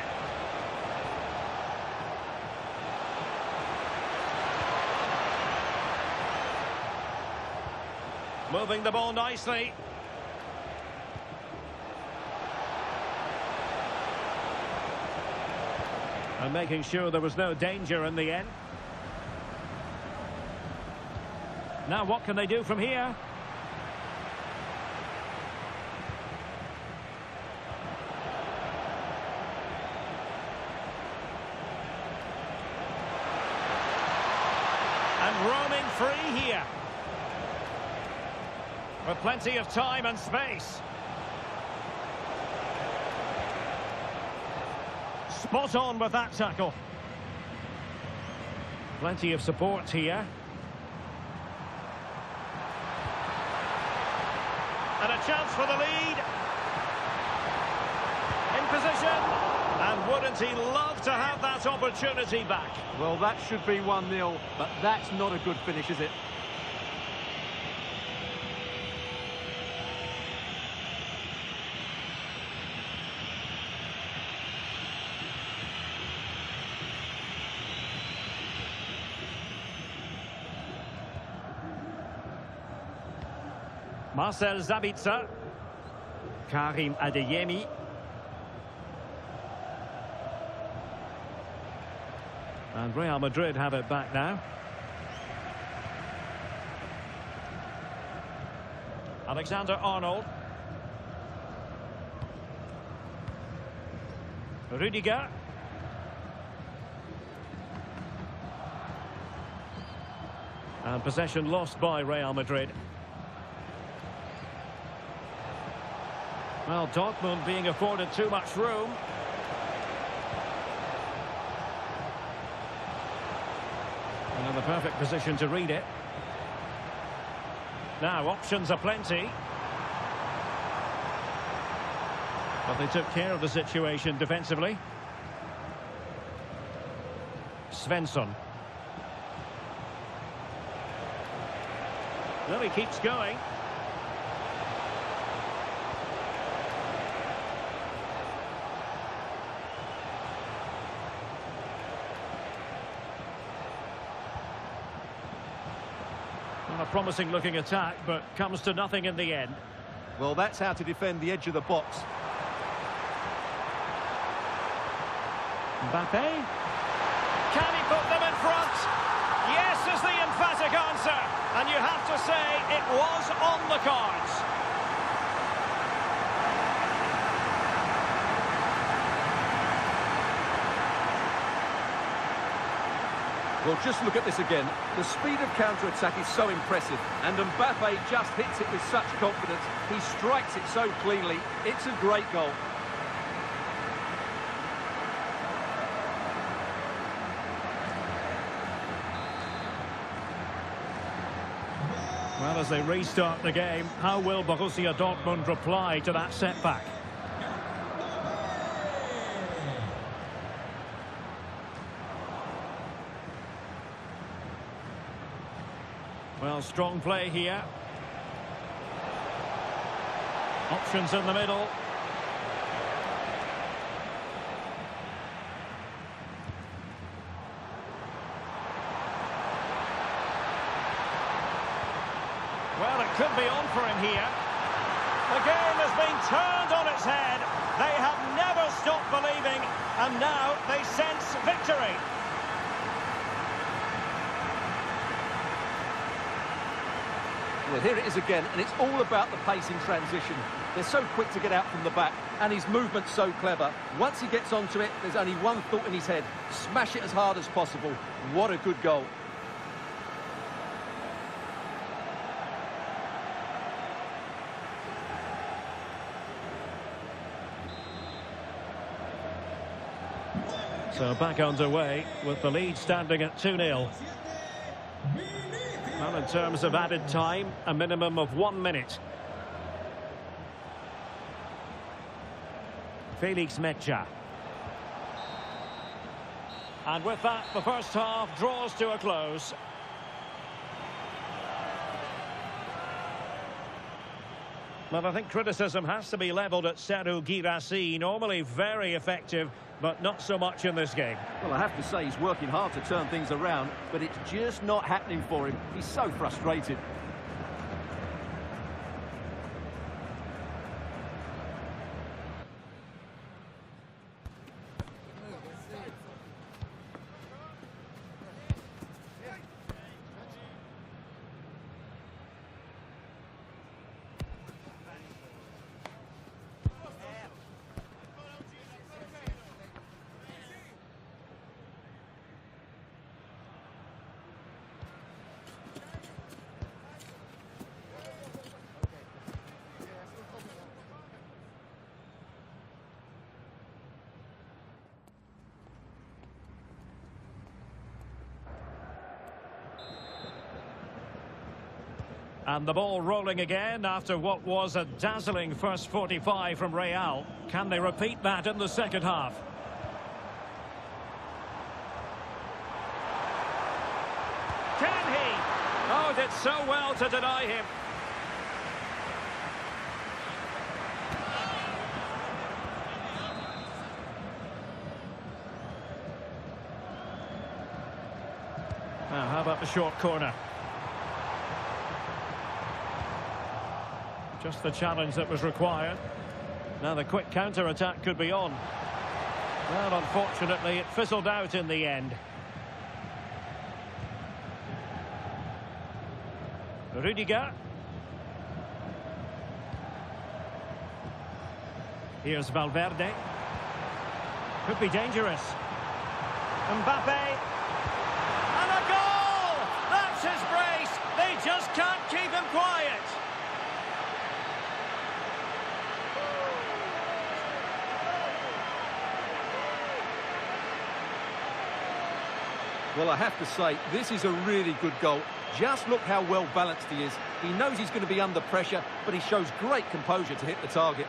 Moving the ball nicely. And making sure there was no danger in the end. Now what can they do from here? And roaming free here. With plenty of time and space. Spot on with that tackle. Plenty of support here. And a chance for the lead. In position. And wouldn't he love to have that opportunity back? Well, that should be 1-0, but that's not a good finish, is it? Marcel Sabitzer. Karim Adeyemi. And Real Madrid have it back now. Alexander-Arnold. Rudiger. And possession lost by Real Madrid. Well, Dortmund being afforded too much room. And in the perfect position to read it. Now, options are plenty. But they took care of the situation defensively. Svensson. Well, he keeps going. Well, a promising looking attack, but comes to nothing in the end. Well, that's how to defend the edge of the box. Mbappe. Can he put them in front? Yes is the emphatic answer. And you have to say it was on the cards. Well, just look at this again. The speed of counter-attack is so impressive. And Mbappe just hits it with such confidence. He strikes it so cleanly. It's a great goal. Well, as they restart the game, how will Borussia Dortmund reply to that setback? Well, strong play here. Options in the middle. Well, it could be on for him here. The game has been turned on its head. They have never stopped believing, and now they sense victory. Well, here it is again, and it's all about the pace in transition. They're so quick to get out from the back, and his movement's so clever. Once he gets onto it, there's only one thought in his head. Smash it as hard as possible. What a good goal. So back underway with the lead standing at 2-0. Well, in terms of added time, a minimum of 1 minute. Felix Mecha. And with that, the first half draws to a close. Well, I think criticism has to be levelled at Serhou Guirassy. Normally very effective, but not so much in this game. Well, I have to say he's working hard to turn things around, but it's just not happening for him. He's so frustrated. And the ball rolling again after what was a dazzling first 45 from Real. Can they repeat that in the second half? Can he? Oh, did so well to deny him. Now, how about the short corner? Just the challenge that was required. Now the quick counter-attack could be on. Well, unfortunately, it fizzled out in the end. Rudiger. Here's Valverde. Could be dangerous. Mbappe. And a goal! That's his brace. They just can't keep him quiet. Well, I have to say, this is a really good goal. Just look how well balanced he is. He knows he's going to be under pressure, but he shows great composure to hit the target.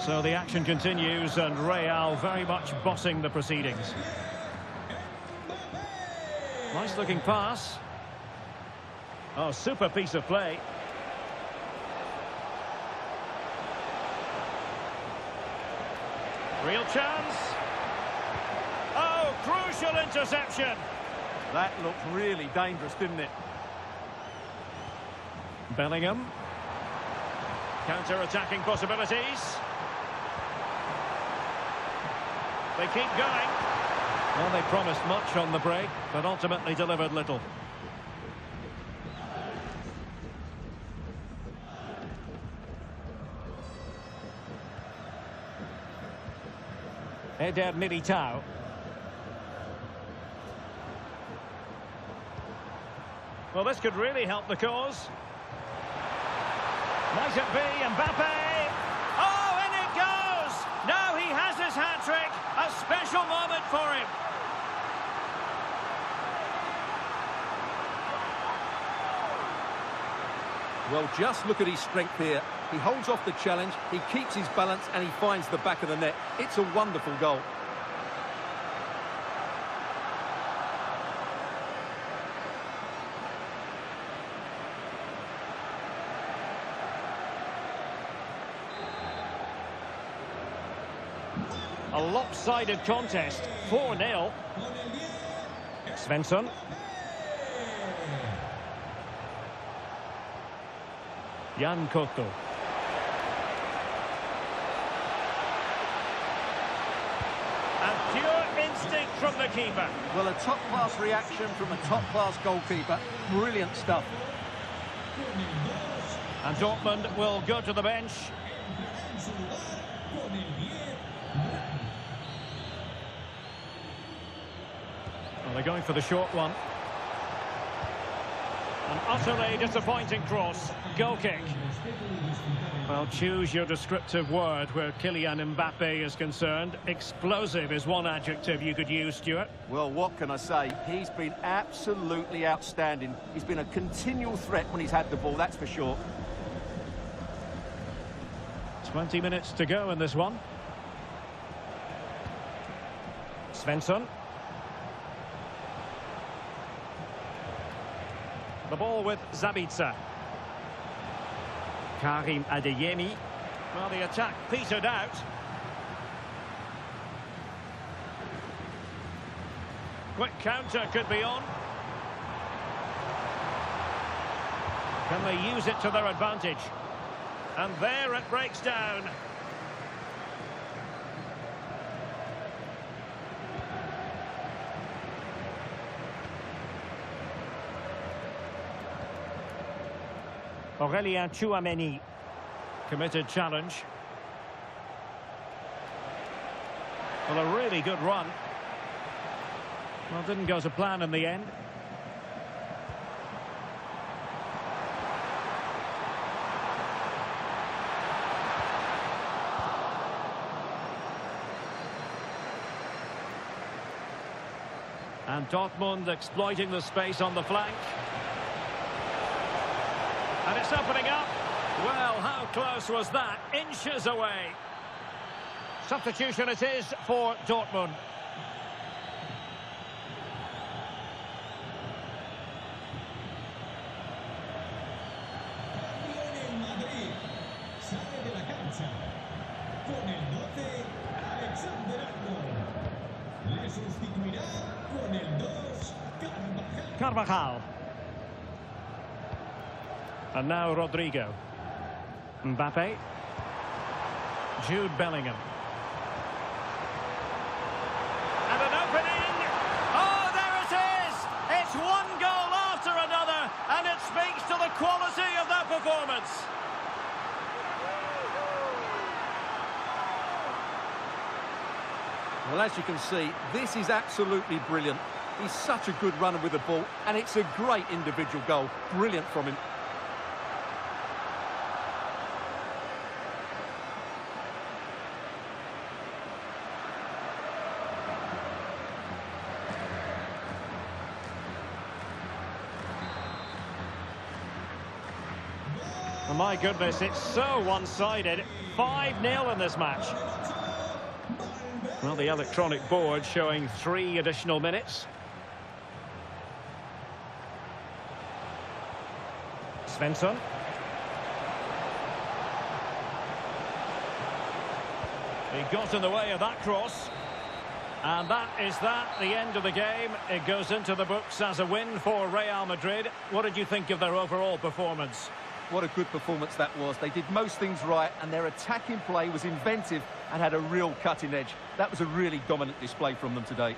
So the action continues, and Real very much bossing the proceedings. Nice looking pass. Oh, super piece of play. Real chance. Oh, crucial interception. That looked really dangerous, didn't it? Bellingham. Counter-attacking possibilities. They keep going. Well, they promised much on the break, but ultimately delivered little. Eder Militao. Well, this could really help the cause. Might it be Mbappe? Oh, in it goes! Now he has his hat-trick. A special moment for him. Well, just look at his strength here. He holds off the challenge, he keeps his balance, and he finds the back of the net. It's a wonderful goal. A lopsided contest, 4-0. Svensson. Jan Koto. And pure instinct from the keeper. Well, a top-class reaction from a top-class goalkeeper. Brilliant stuff. And Dortmund will go to the bench. Well, they're going for the short one. An utterly disappointing cross. Goal kick. Well, choose your descriptive word where Kylian Mbappe is concerned. Explosive is one adjective you could use, Stuart. Well, what can I say? He's been absolutely outstanding. He's been a continual threat when he's had the ball, that's for sure. 20 minutes to go in this one. Svensson. The ball with Zabitzer. Karim Adeyemi. Well, the attack petered out. Quick counter could be on. Can they use it to their advantage? And there it breaks down. Aurelien Tchouameni. Committed challenge. Well, a really good run. Well, didn't go to plan in the end. And Dortmund exploiting the space on the flank. And it's opening up. Well, how close was that? Inches away. Substitution it is for Dortmund. Carvajal. And now Rodrigo. Mbappe. Jude Bellingham. And an opening. Oh, there it is! It's one goal after another, and it speaks to the quality of that performance. Well, as you can see, this is absolutely brilliant. He's such a good runner with the ball, and it's a great individual goal. Brilliant from him. My goodness, it's so one-sided. 5-0 in this match. Well, the electronic board showing 3 additional minutes. Svensson. He got in the way of that cross. And that is the end of the game. It goes into the books as a win for Real Madrid. What did you think of their overall performance? What a good performance that was. They did most things right, and their attacking play was inventive and had a real cutting edge. That was a really dominant display from them today.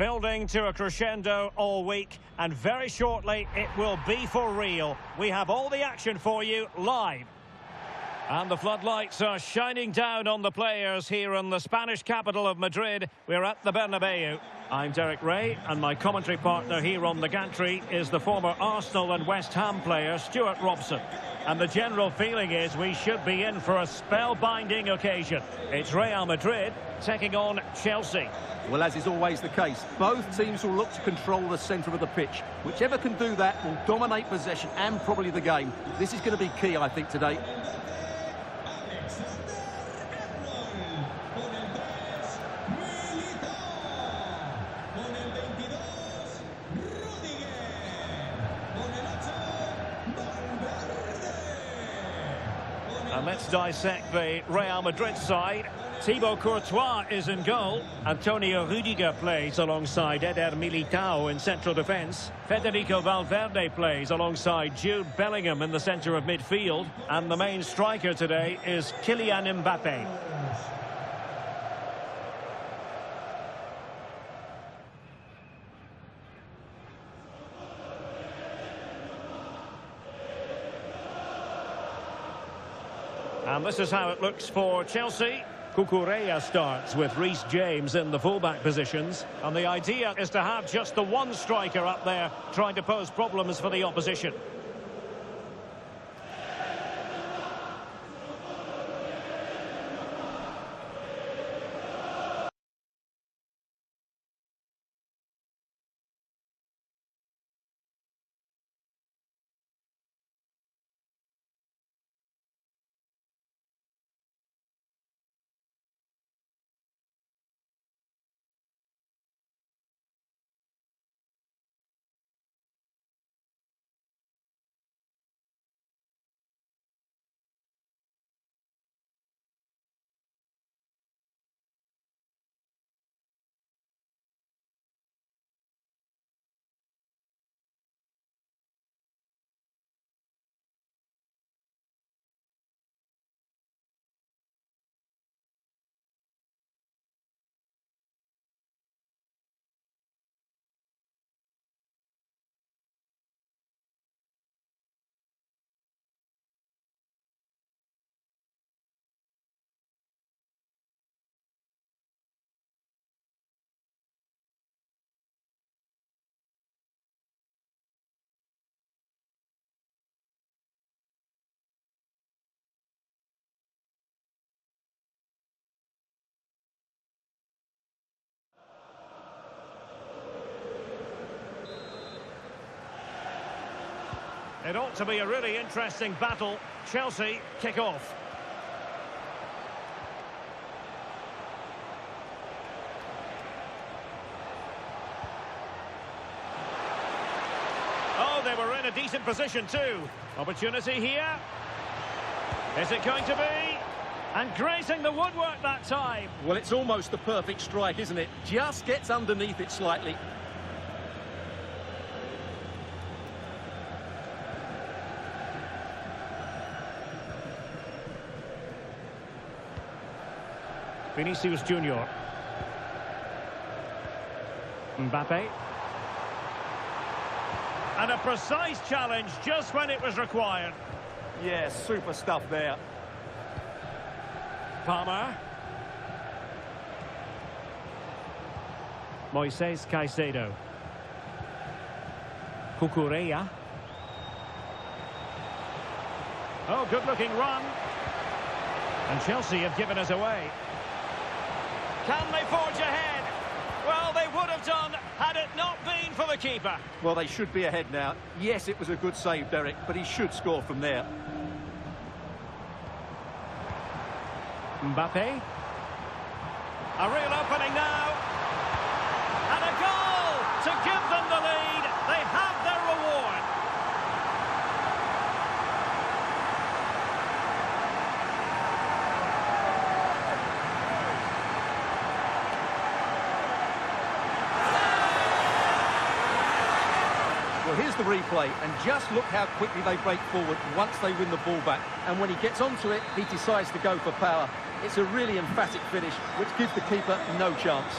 building to a crescendo all week, and very shortly it will be for real. We have all the action for you live. And the floodlights are shining down on the players here in the Spanish capital of Madrid. We're at the Bernabeu. I'm Derek Ray, and my commentary partner here on the gantry is the former Arsenal and West Ham player, Stuart Robson. And the general feeling is we should be in for a spellbinding occasion. It's Real Madrid taking on Chelsea. Well, as is always the case, both teams will look to control the centre of the pitch. Whichever can do that will dominate possession and probably the game. This is going to be key, I think, today. And let's dissect the Real Madrid side. Thibaut Courtois is in goal. Antonio Rudiger plays alongside Eder Militao in central defence. Federico Valverde plays alongside Jude Bellingham in the centre of midfield. And the main striker today is Kylian Mbappe. And this is how it looks for Chelsea. Cucurella starts with Reece James in the fullback positions. And the idea is to have just the one striker up there trying to pose problems for the opposition. It ought to be a really interesting battle. Chelsea kick off. Oh, they were in a decent position too. Opportunity here. Is it going to be? And grazing the woodwork that time. Well, it's almost the perfect strike, isn't it? Just gets underneath it slightly. Vinicius Junior. Mbappe. And a precise challenge just when it was required. Yeah, super stuff there. Palmer. Moises Caicedo. Cucurella. Oh, good-looking run. And Chelsea have given us away. Can they forge ahead? Well, they would have done had it not been for the keeper. Well, they should be ahead now. Yes, it was a good save, Derek, but he should score from there. Mbappe. A real opening now. And a goal to give them the lead. They have their reward. Well, here's the replay, and just look how quickly they break forward once they win the ball back. And when he gets onto it, he decides to go for power. It's a really emphatic finish, which gives the keeper no chance.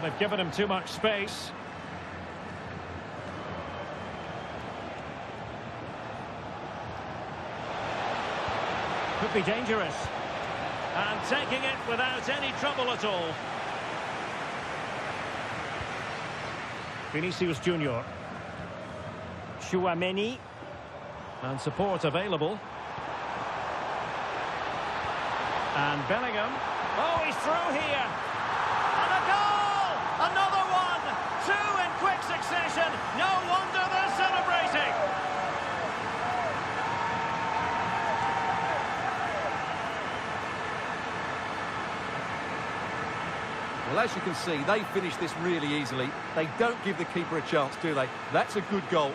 they've given him too much space. Could be dangerous. And taking it without any trouble at all. Vinicius Junior. Chouameni. And support available. And Bellingham. Oh, he's through here. And a goal! Another one! Two in quick succession. No wonder they're celebrating. Well, as you can see, they finish this really easily. They don't give the keeper a chance, do they? That's a good goal.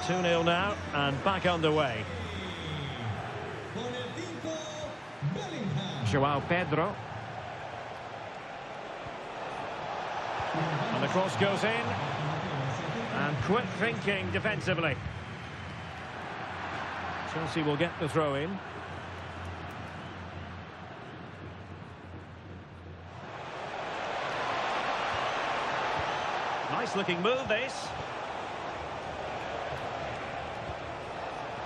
Two 2-0 now, and back underway. João Pedro. And the cross goes in. And quick thinking defensively. Chelsea will get the throw in. Nice looking move this.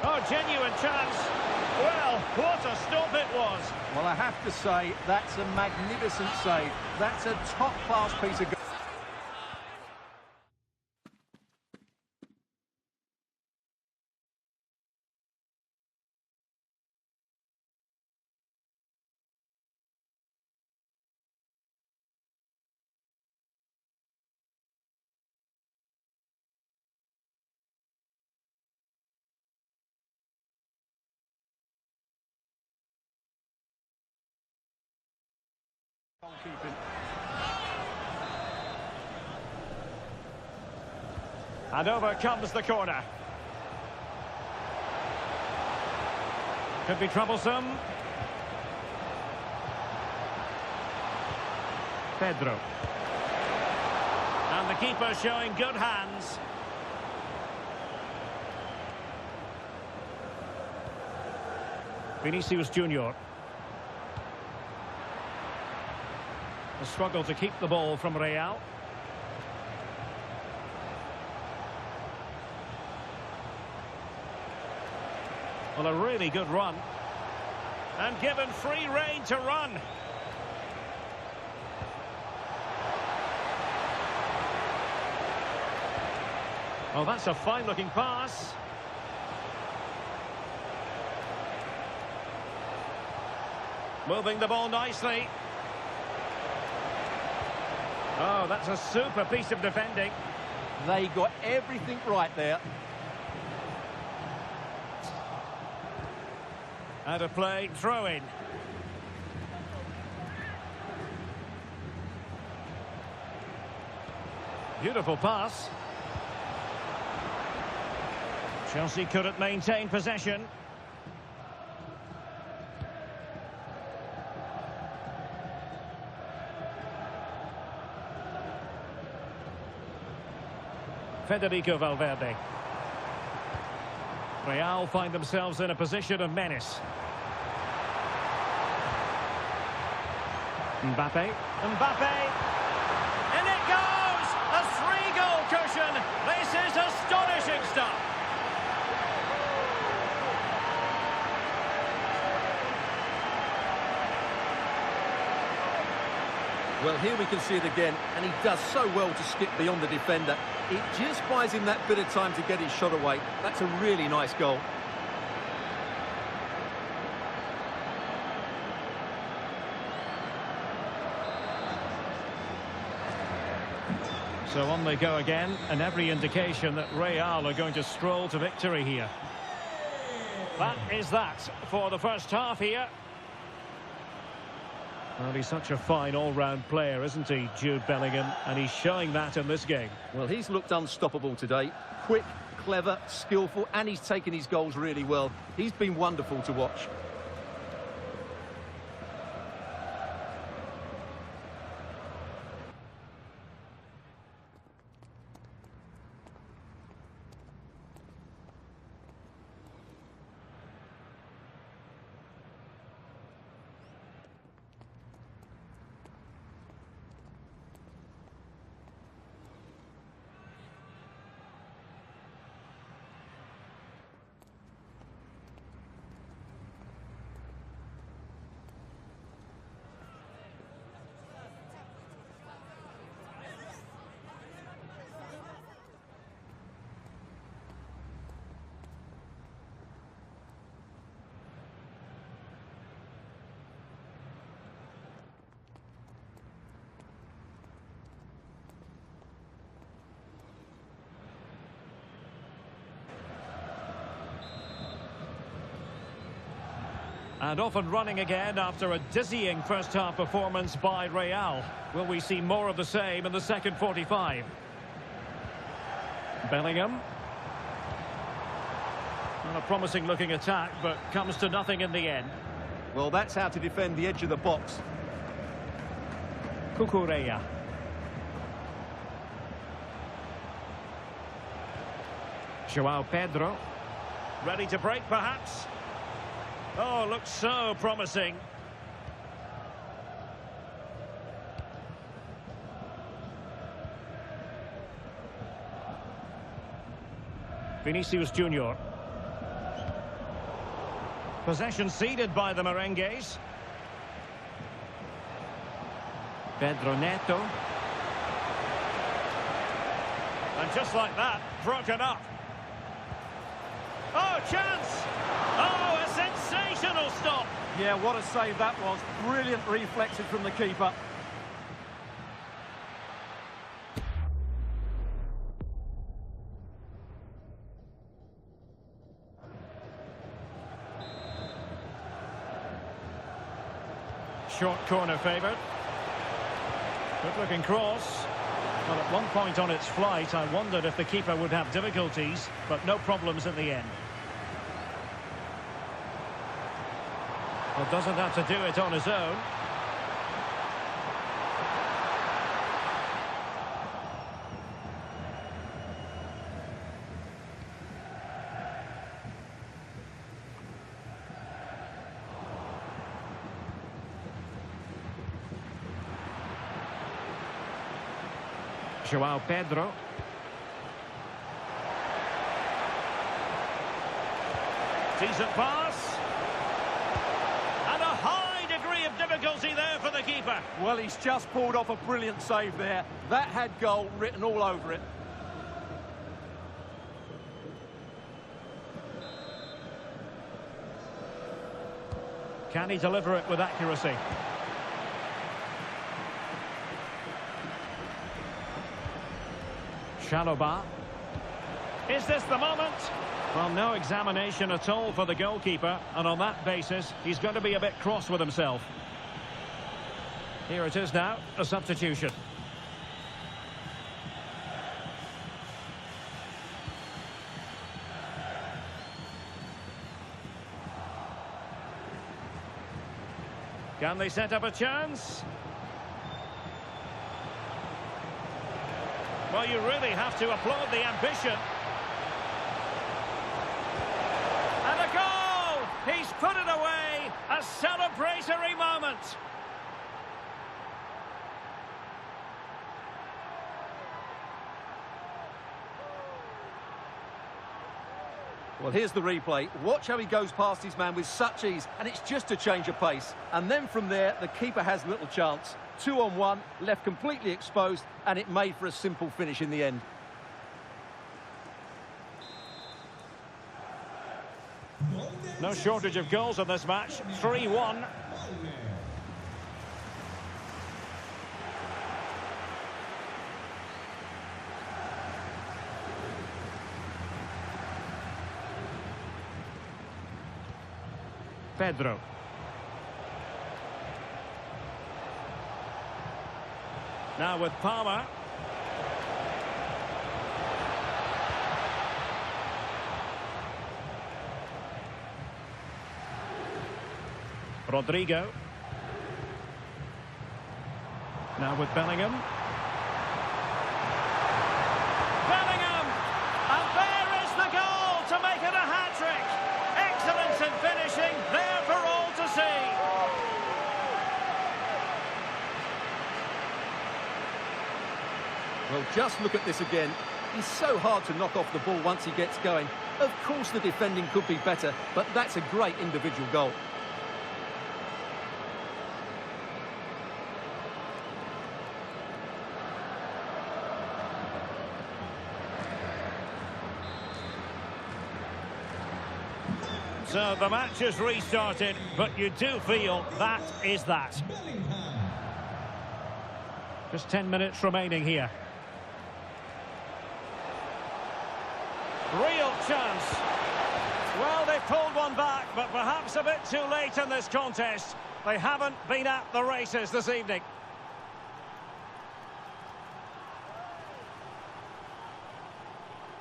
Oh, genuine chance. Well, what a stop it was. Well, I have to say, that's a magnificent save. That's a top-class piece of goal. And over comes the corner. Could be troublesome. Pedro. And the keeper showing good hands. Vinicius Junior. A struggle to keep the ball from Real. Well, a really good run. And given free rein to run. Oh, that's a fine-looking pass. Moving the ball nicely. Oh, that's a super piece of defending. They got everything right there. Out of play, throw in. Beautiful pass. Chelsea couldn't maintain possession. Federico Valverde. Real find themselves in a position of menace. Mbappe. Mbappe. And it goes! A 3-goal cushion. This is astonishing stuff. Well, here we can see it again, and he does so well to skip beyond the defender. It just buys him that bit of time to get his shot away. That's a really nice goal. So on they go again, and every indication that Real are going to stroll to victory here. That is that for the first half here. Well, he's such a fine all-round player, isn't he, Jude Bellingham? And he's showing that in this game. Well, he's looked unstoppable today. Quick, clever, skillful, and he's taken his goals really well. He's been wonderful to watch. And off and running again after a dizzying first-half performance by Real. Will we see more of the same in the second 45? Bellingham. Not a promising-looking attack, but comes to nothing in the end. Well, that's how to defend the edge of the box. Cucurella. João Pedro. Ready to break, perhaps? Oh, looks so promising. Vinicius Junior. Possession ceded by the Merengues. Pedro Neto. And just like that, broken up. Oh, chance! Oh, a sensational stop! Yeah, what a save that was. Brilliant reflexes from the keeper. Short corner favoured. Good looking cross. Well, at one point on its flight, I wondered if the keeper would have difficulties, but no problems in the end. Well, doesn't have to do it on his own. João Pedro. Decent pass. And a high degree of difficulty there for the keeper. Well, he's just pulled off a brilliant save there. That had goal written all over it. Can he deliver it with accuracy? Chalobah. Is this the moment? Well, no examination at all for the goalkeeper, and on that basis, he's going to be a bit cross with himself. Here it is now, a substitution. Can they set up a chance? Well, you really have to applaud the ambition. And a goal! He's put it away! A celebratory moment! Well, here's the replay. Watch how he goes past his man with such ease, and it's just a change of pace. And then from there, the keeper has little chance. 2-on-1, left completely exposed, and it made for a simple finish in the end. No shortage of goals in this match. 3-1. Pedro. Now with Palmer. Rodrigo. Now with Bellingham. Bellingham! And there is the goal to make it a hat-trick. Excellence in finishing, there for all to see. Well, just look at this again. He's so hard to knock off the ball once he gets going. Of course the defending could be better, but that's a great individual goal. So the match has restarted, but you do feel that is that. Just 10 minutes remaining here. Real chance. Well, they've pulled one back, but perhaps a bit too late in this contest. They haven't been at the races this evening.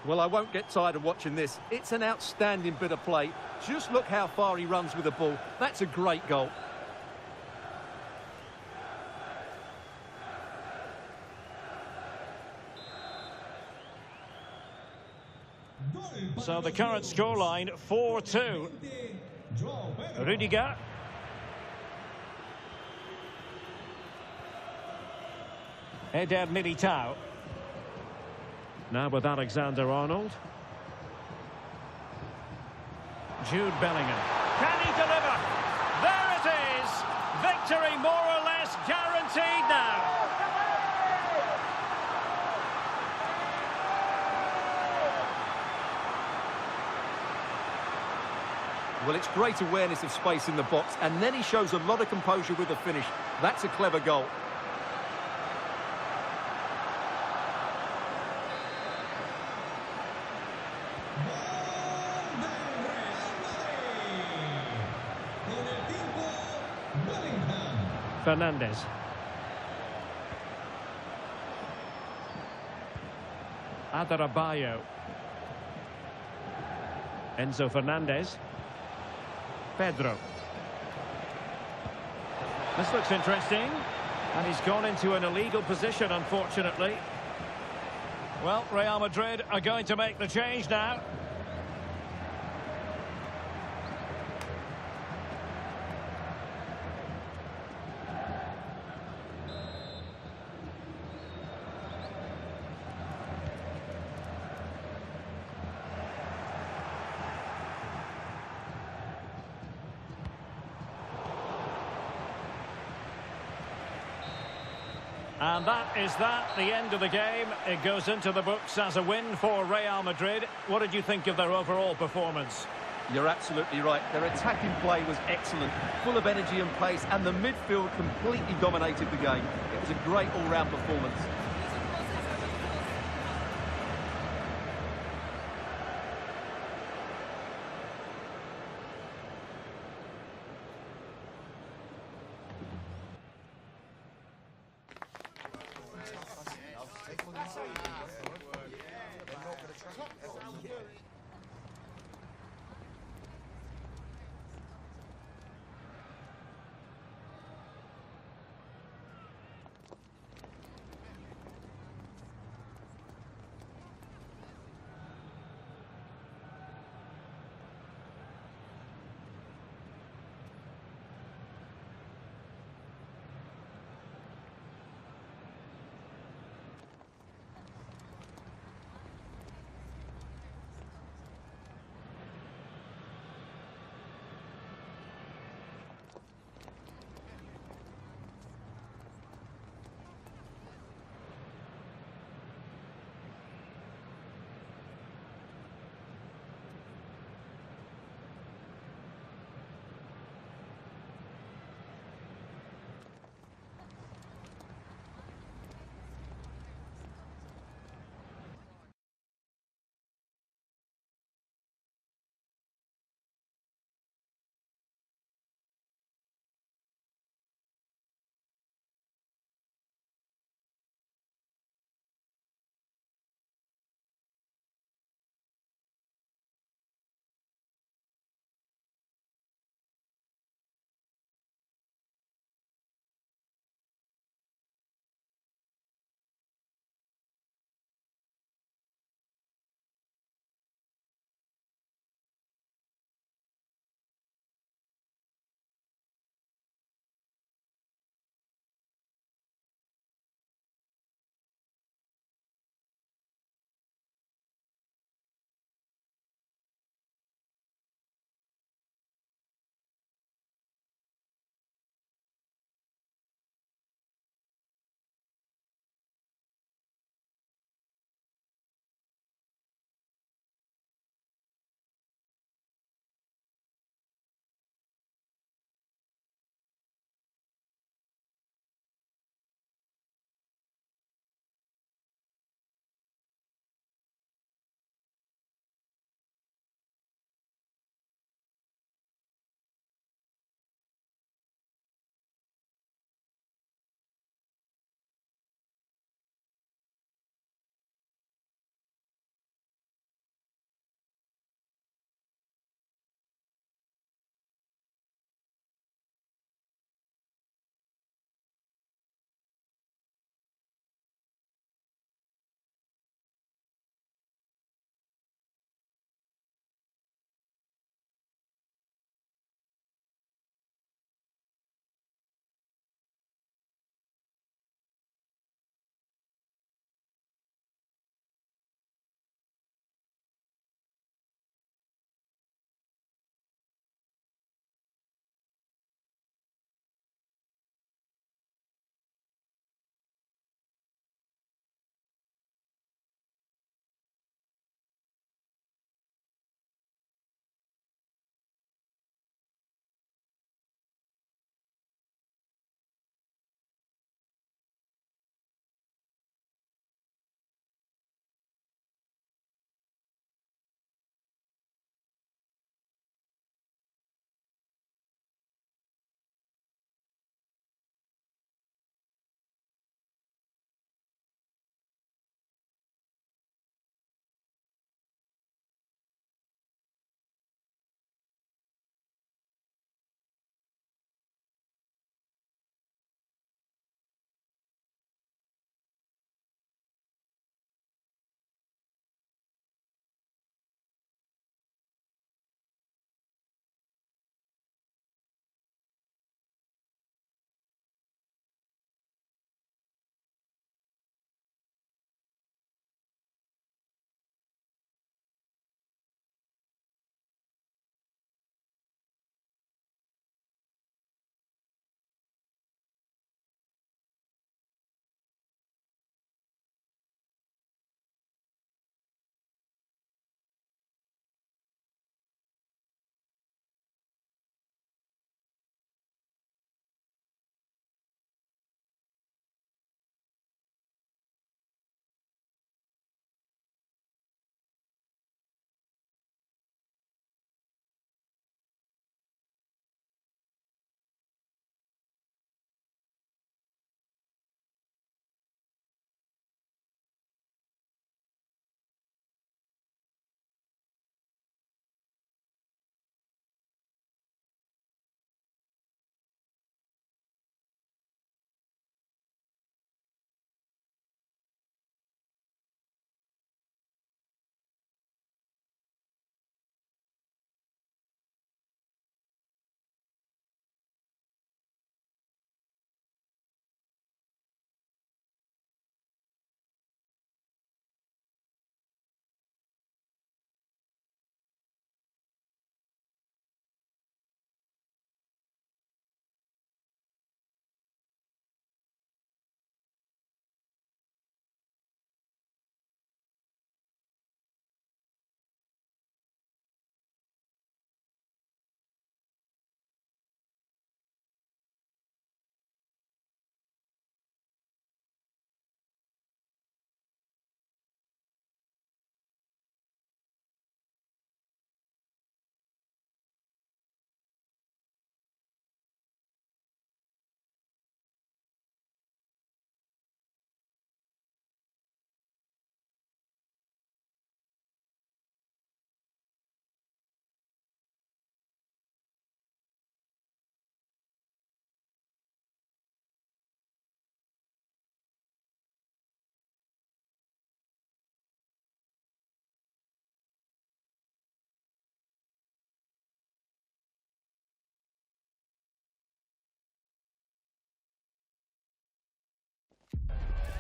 Well, I won't get tired of watching this. It's an outstanding bit of play. Just look how far he runs with the ball. That's a great goal. So the current scoreline, 4-2. Rudiger. Eder Militao. Now with Alexander-Arnold. Jude Bellingham. Can he deliver? There it is! Victory more or less guaranteed now. Well, it's great awareness of space in the box, and then he shows a lot of composure with the finish. That's a clever goal. Fernandez. Adarabioyo. Enzo Fernandez. Pedro. This looks interesting. And he's gone into an illegal position, unfortunately. Well, Real Madrid are going to make the change now. And that is the end of the game. It goes into the books as a win for Real Madrid. What did you think of their overall performance? You're absolutely right. Their attacking play was excellent, full of energy and pace, and the midfield completely dominated the game. It was a great all-round performance.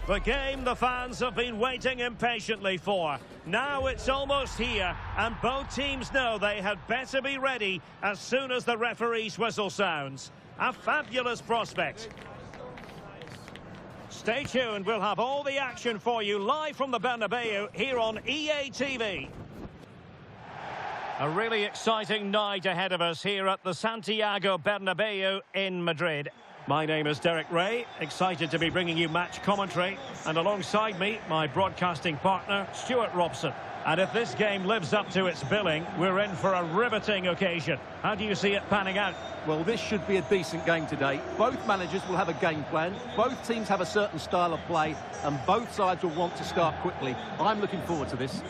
The game the fans have been waiting impatiently for. Now it's almost here, and both teams know they had better be ready as soon as the referee's whistle sounds. A fabulous prospect. Stay tuned, we'll have all the action for you live from the Bernabeu here on EA TV. A really exciting night ahead of us here at the Santiago Bernabeu in Madrid. My name is Derek Ray, excited to be bringing you match commentary, and alongside me, my broadcasting partner, Stuart Robson. And if this game lives up to its billing, we're in for a riveting occasion. How do you see it panning out? Well, this should be a decent game today. Both managers will have a game plan, both teams have a certain style of play, and both sides will want to start quickly. I'm looking forward to this.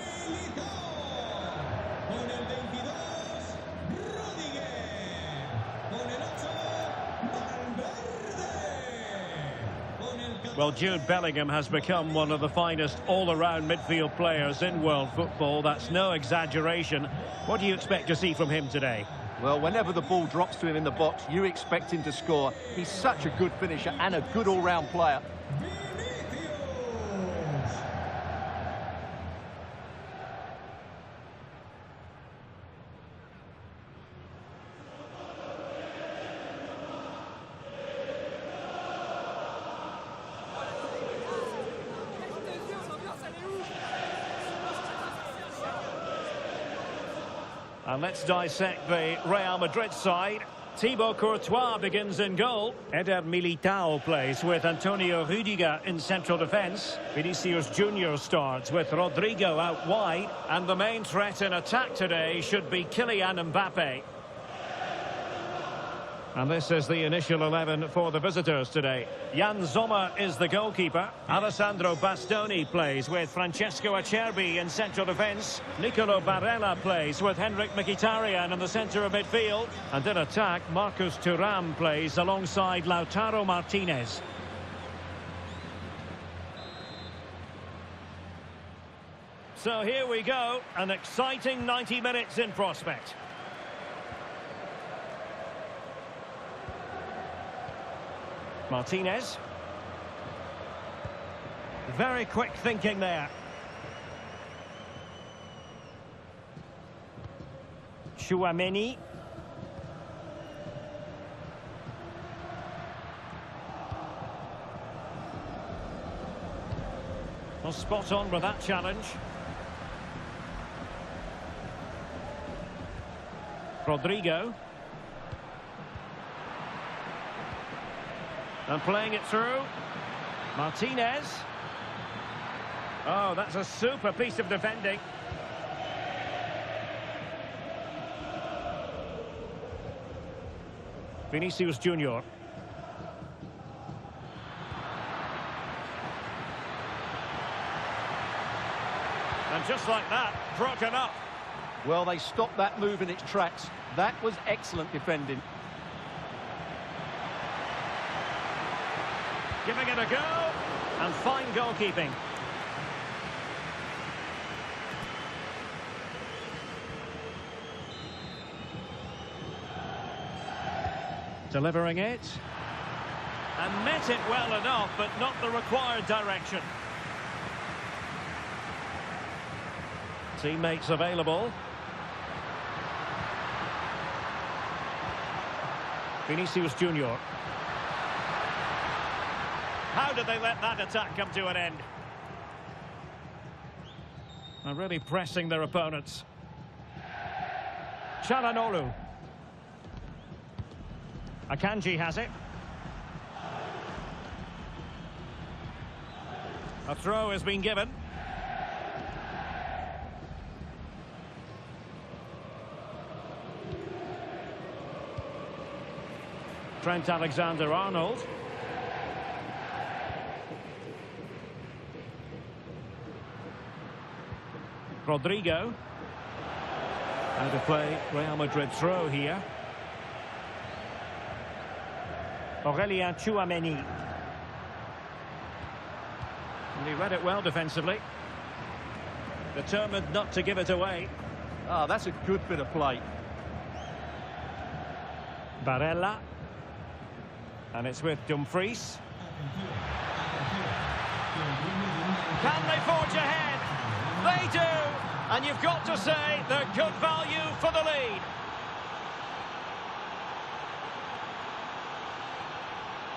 Well, Jude Bellingham has become one of the finest all-around midfield players in world football. That's no exaggeration. What do you expect to see from him today? Well, whenever the ball drops to him in the box, you expect him to score. He's such a good finisher and a good all-round player. And let's dissect the Real Madrid side. Thibaut Courtois begins in goal. Eder Militao plays with Antonio Rudiger in central defence. Vinicius Junior starts with Rodrigo out wide. And the main threat in attack today should be Kylian Mbappe. And this is the initial 11 for the visitors today. Jan Sommer is the goalkeeper. Alessandro Bastoni plays with Francesco Acerbi in central defence. Nicolo Barella plays with Henrik Mkhitaryan in the centre of midfield. And in attack, Marcus Thuram plays alongside Lautaro Martinez. So here we go, an exciting 90 minutes in prospect. Martinez. Very quick thinking there. Chouameni. Well, spot on with that challenge. Rodrigo. And playing it through. Martinez. Oh, that's a super piece of defending. Vinicius Junior. And just like that, broken up. Well, they stopped that move in its tracks. That was excellent defending. Giving it a go, and fine goalkeeping. Delivering it. And met it well enough, but not the required direction. Teammates available. Vinicius Junior. How did they let that attack come to an end? They're really pressing their opponents. Çalhanoğlu. Akanji has it. A throw has been given. Trent Alexander-Arnold. Rodrigo. How to play Real Madrid throw here. Aurélien Tchouameni. And he read it well defensively. Determined not to give it away. Ah, that's a good bit of play. Barella. And it's with Dumfries. Can they forge ahead? They do! And you've got to say they're good value for the lead.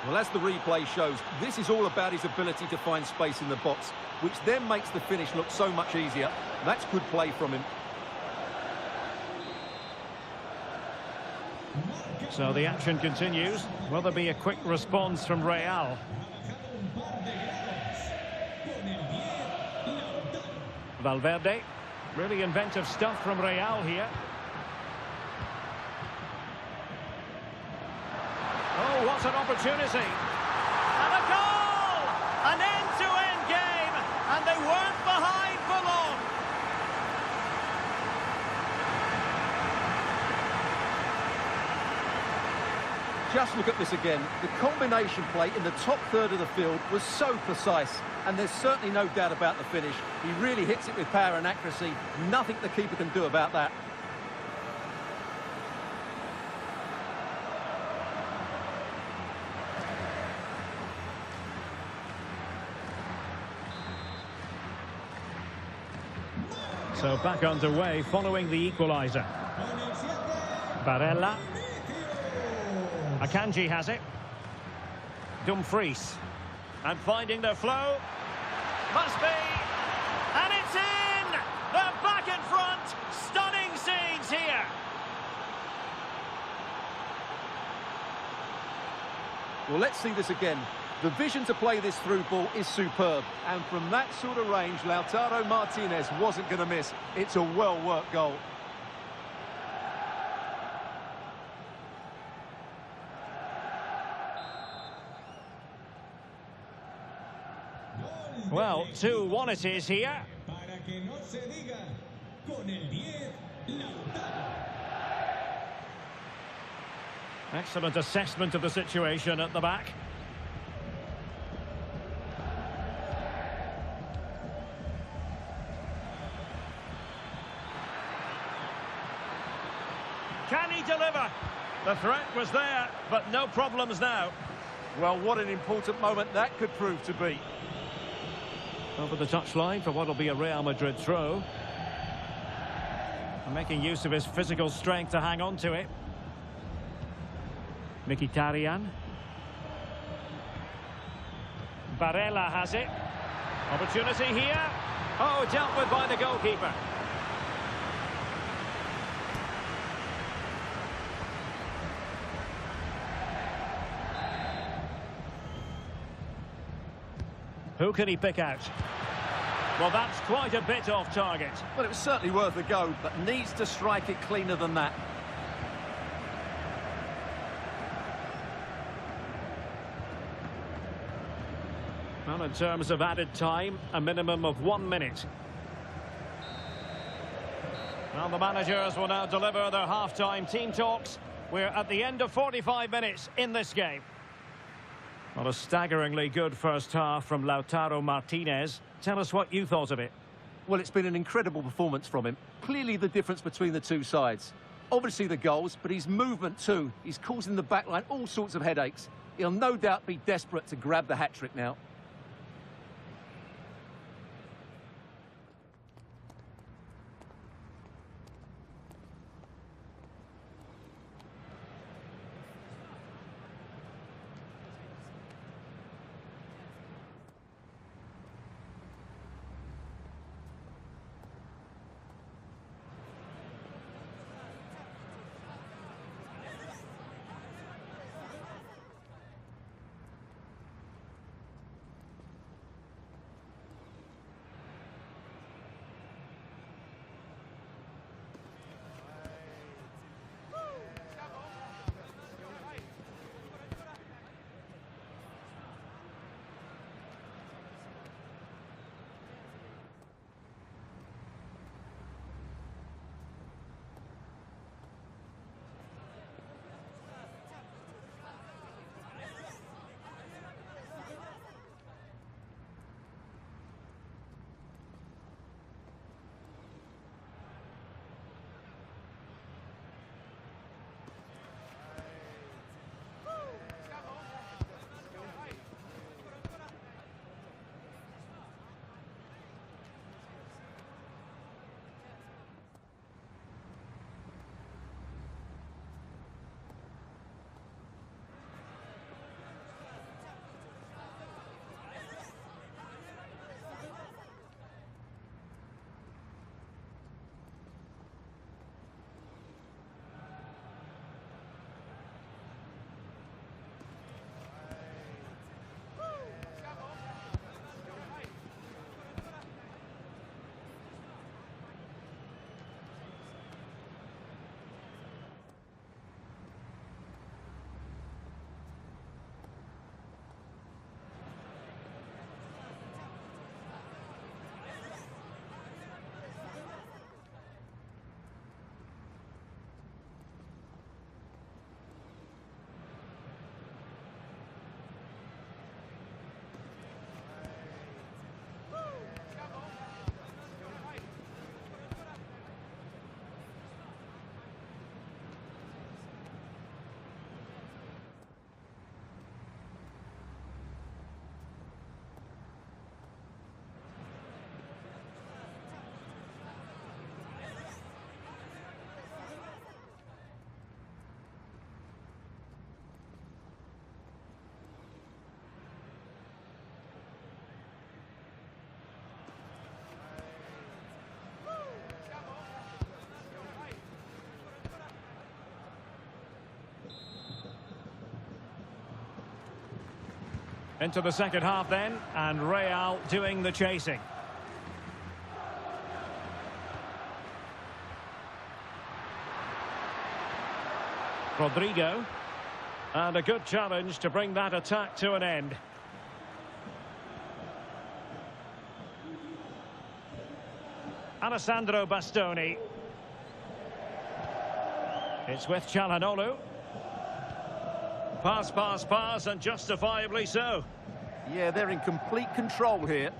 Well, as the replay shows, this is all about his ability to find space in the box, which then makes the finish look so much easier. That's good play from him. So the action continues. Will there be a quick response from Real? Valverde. Really inventive stuff from Real here. Oh, what an opportunity. And a goal! An end-to-end game, and they weren't behind for long. Just look at this again. The combination play in the top third of the field was so precise, and there's certainly no doubt about the finish. He really hits it with power and accuracy. Nothing the keeper can do about that. So back underway following the equaliser. Barella. Akanji has it. Dumfries. And finding the flow. Must be. And it's in! They're back in front. Stunning scenes here. Well, let's see this again. The vision to play this through ball is superb. And from that sort of range, Lautaro Martinez wasn't going to miss. It's a well-worked goal. Well, 2-1 it is here. Excellent assessment of the situation at the back. Can he deliver? The threat was there, but no problems now. Well, what an important moment that could prove to be. Over the touchline for what will be a Real Madrid throw. And making use of his physical strength to hang on to it. Mkhitaryan. Barella has it. Opportunity here. Oh, dealt with by the goalkeeper. Who can he pick out? Well, that's quite a bit off target. Well, it was certainly worth a go, but needs to strike it cleaner than that. Well, in terms of added time, a minimum of 1 minute. Well, the managers will now deliver their half-time team talks. We're at the end of 45 minutes in this game. Well, a staggeringly good first half from Lautaro Martinez. Tell us what you thought of it. Well, it's been an incredible performance from him. Clearly the difference between the two sides. Obviously the goals, but his movement too. He's causing the backline all sorts of headaches. He'll no doubt be desperate to grab the hat-trick now. Into the second half then, and Real doing the chasing. Rodrigo. And a good challenge to bring that attack to an end. Alessandro Bastoni. It's with Çalhanoğlu. Pass, pass, pass, and justifiably so. Yeah, they're in complete control here.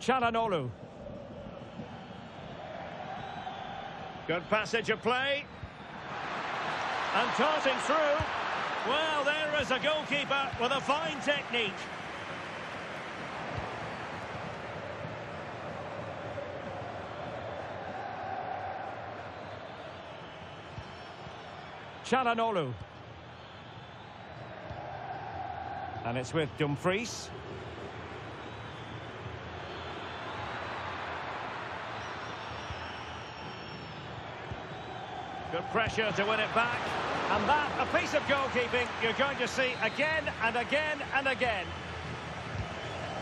Çalhanoğlu. Good passage of play. And tossing through. Well, there is a goalkeeper with a fine technique. Çalhanoğlu. And it's with Dumfries. Good pressure to win it back. And that, a piece of goalkeeping you're going to see again and again and again.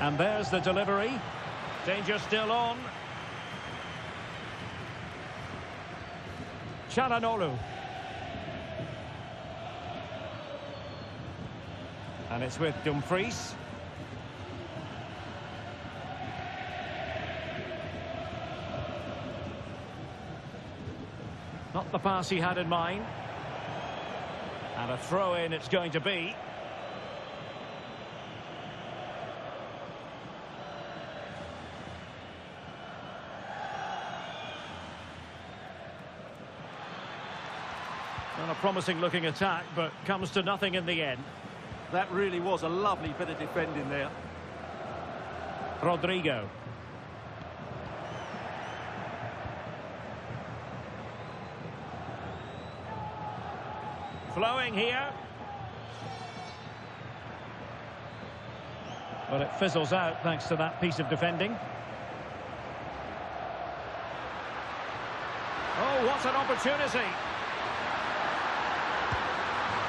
And there's the delivery. Danger still on. Çalhanoğlu. And it's with Dumfries. Not the pass he had in mind. And a throw-in it's going to be. Not a promising-looking attack, but comes to nothing in the end. That really was a lovely bit of defending there. Rodrigo. Flowing here. But it fizzles out thanks to that piece of defending. Oh, what an opportunity.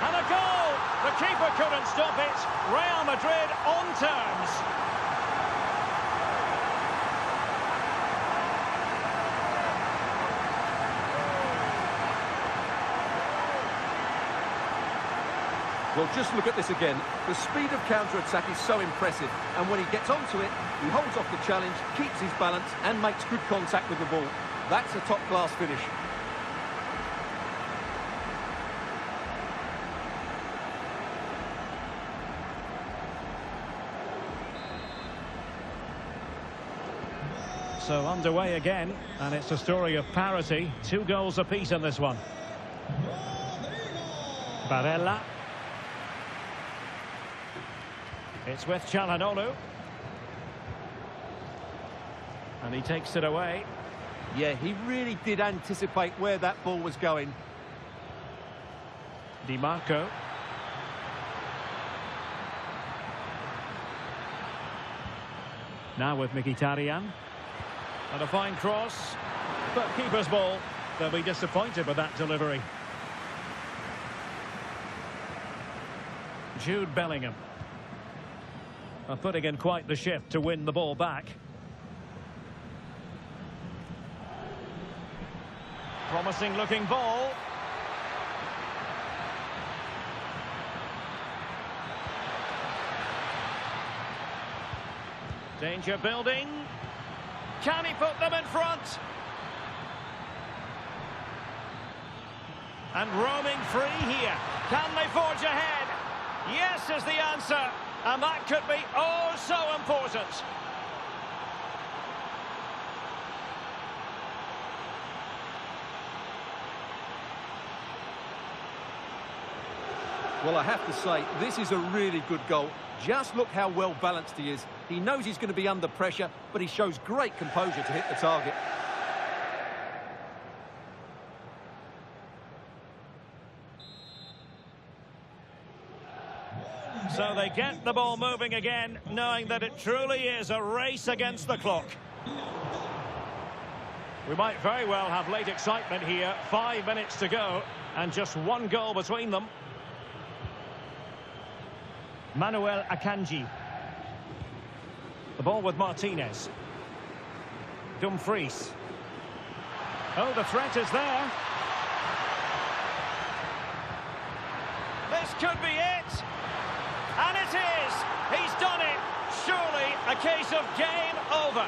And a goal! The keeper couldn't stop it. Real Madrid on terms. Well, just look at this again. The speed of counter-attack is so impressive. And when he gets onto it, he holds off the challenge, keeps his balance and makes good contact with the ball. That's a top-class finish. So underway again, and it's a story of parity. 2 goals apiece in this one. Barella. It's with Çalhanoğlu. And he takes it away. Yeah, he really did anticipate where that ball was going. Di Marco. Now with Mkhitaryan. And a fine cross. But keeper's ball. They'll be disappointed with that delivery. Jude Bellingham. Are putting in quite the shift to win the ball back. Promising looking ball. Danger building. Can he put them in front? And roaming free here. Can they forge ahead? Yes is the answer. And that could be oh so important. Well, I have to say, this is a really good goal. Just look how well balanced he is. He knows he's going to be under pressure, but he shows great composure to hit the target. So they get the ball moving again, knowing that it truly is a race against the clock. We might very well have late excitement here. 5 minutes to go, and just 1 goal between them. Manuel Akanji. The ball with Martinez. Dumfries. Oh, the threat is there. This could be it. And it is. He's done it. Surely a case of game over.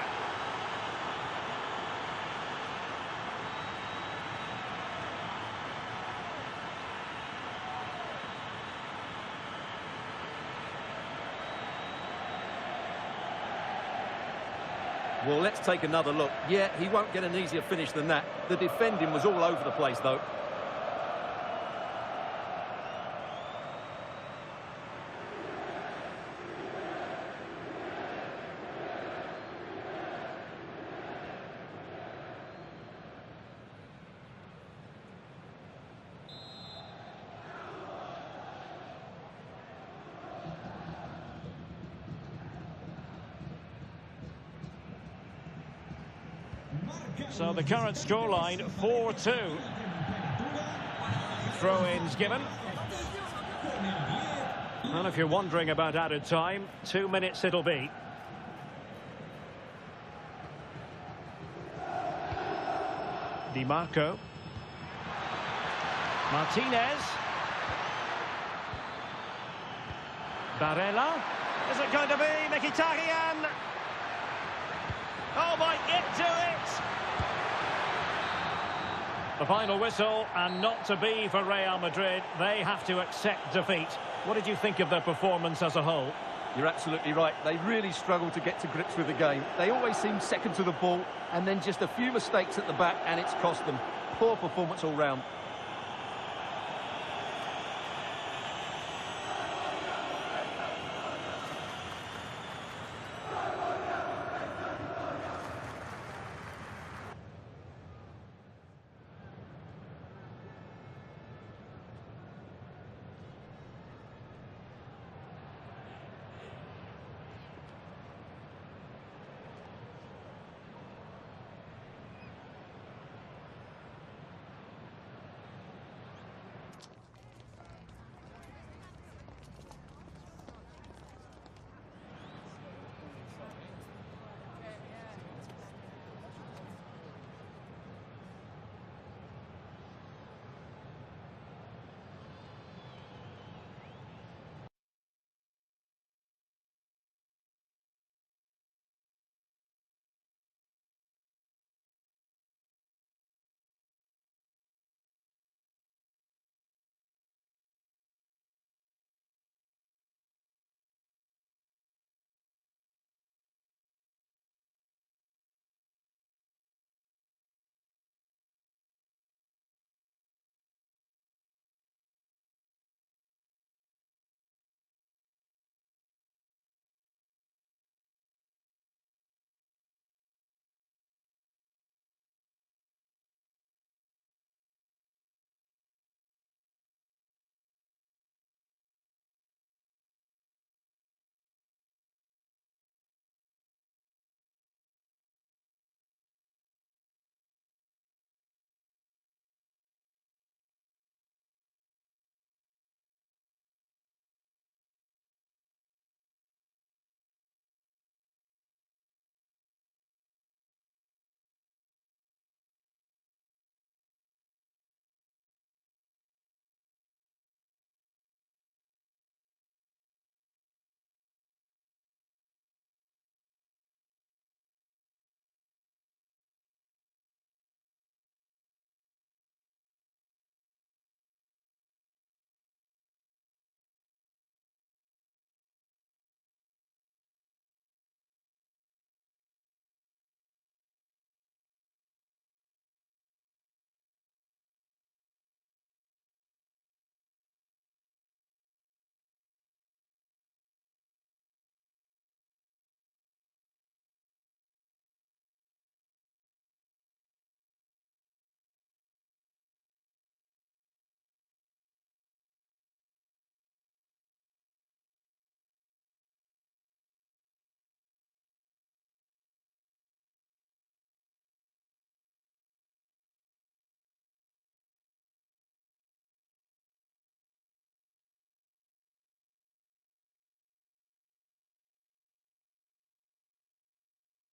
Well, let's take another look. Yeah, he won't get an easier finish than that. The defending was all over the place, though. So the current scoreline, 4-2. Throw-ins given. And if you're wondering about added time, 2 minutes it'll be. Di Marco. Martinez. Barella. Is it going to be Mkhitaryan? Oh, might it do it? The final whistle, and not to be for Real Madrid. They have to accept defeat. What did you think of their performance as a whole? You're absolutely right. They really struggled to get to grips with the game. They always seem second to the ball, and then just a few mistakes at the back, and it's cost them. Poor performance all round.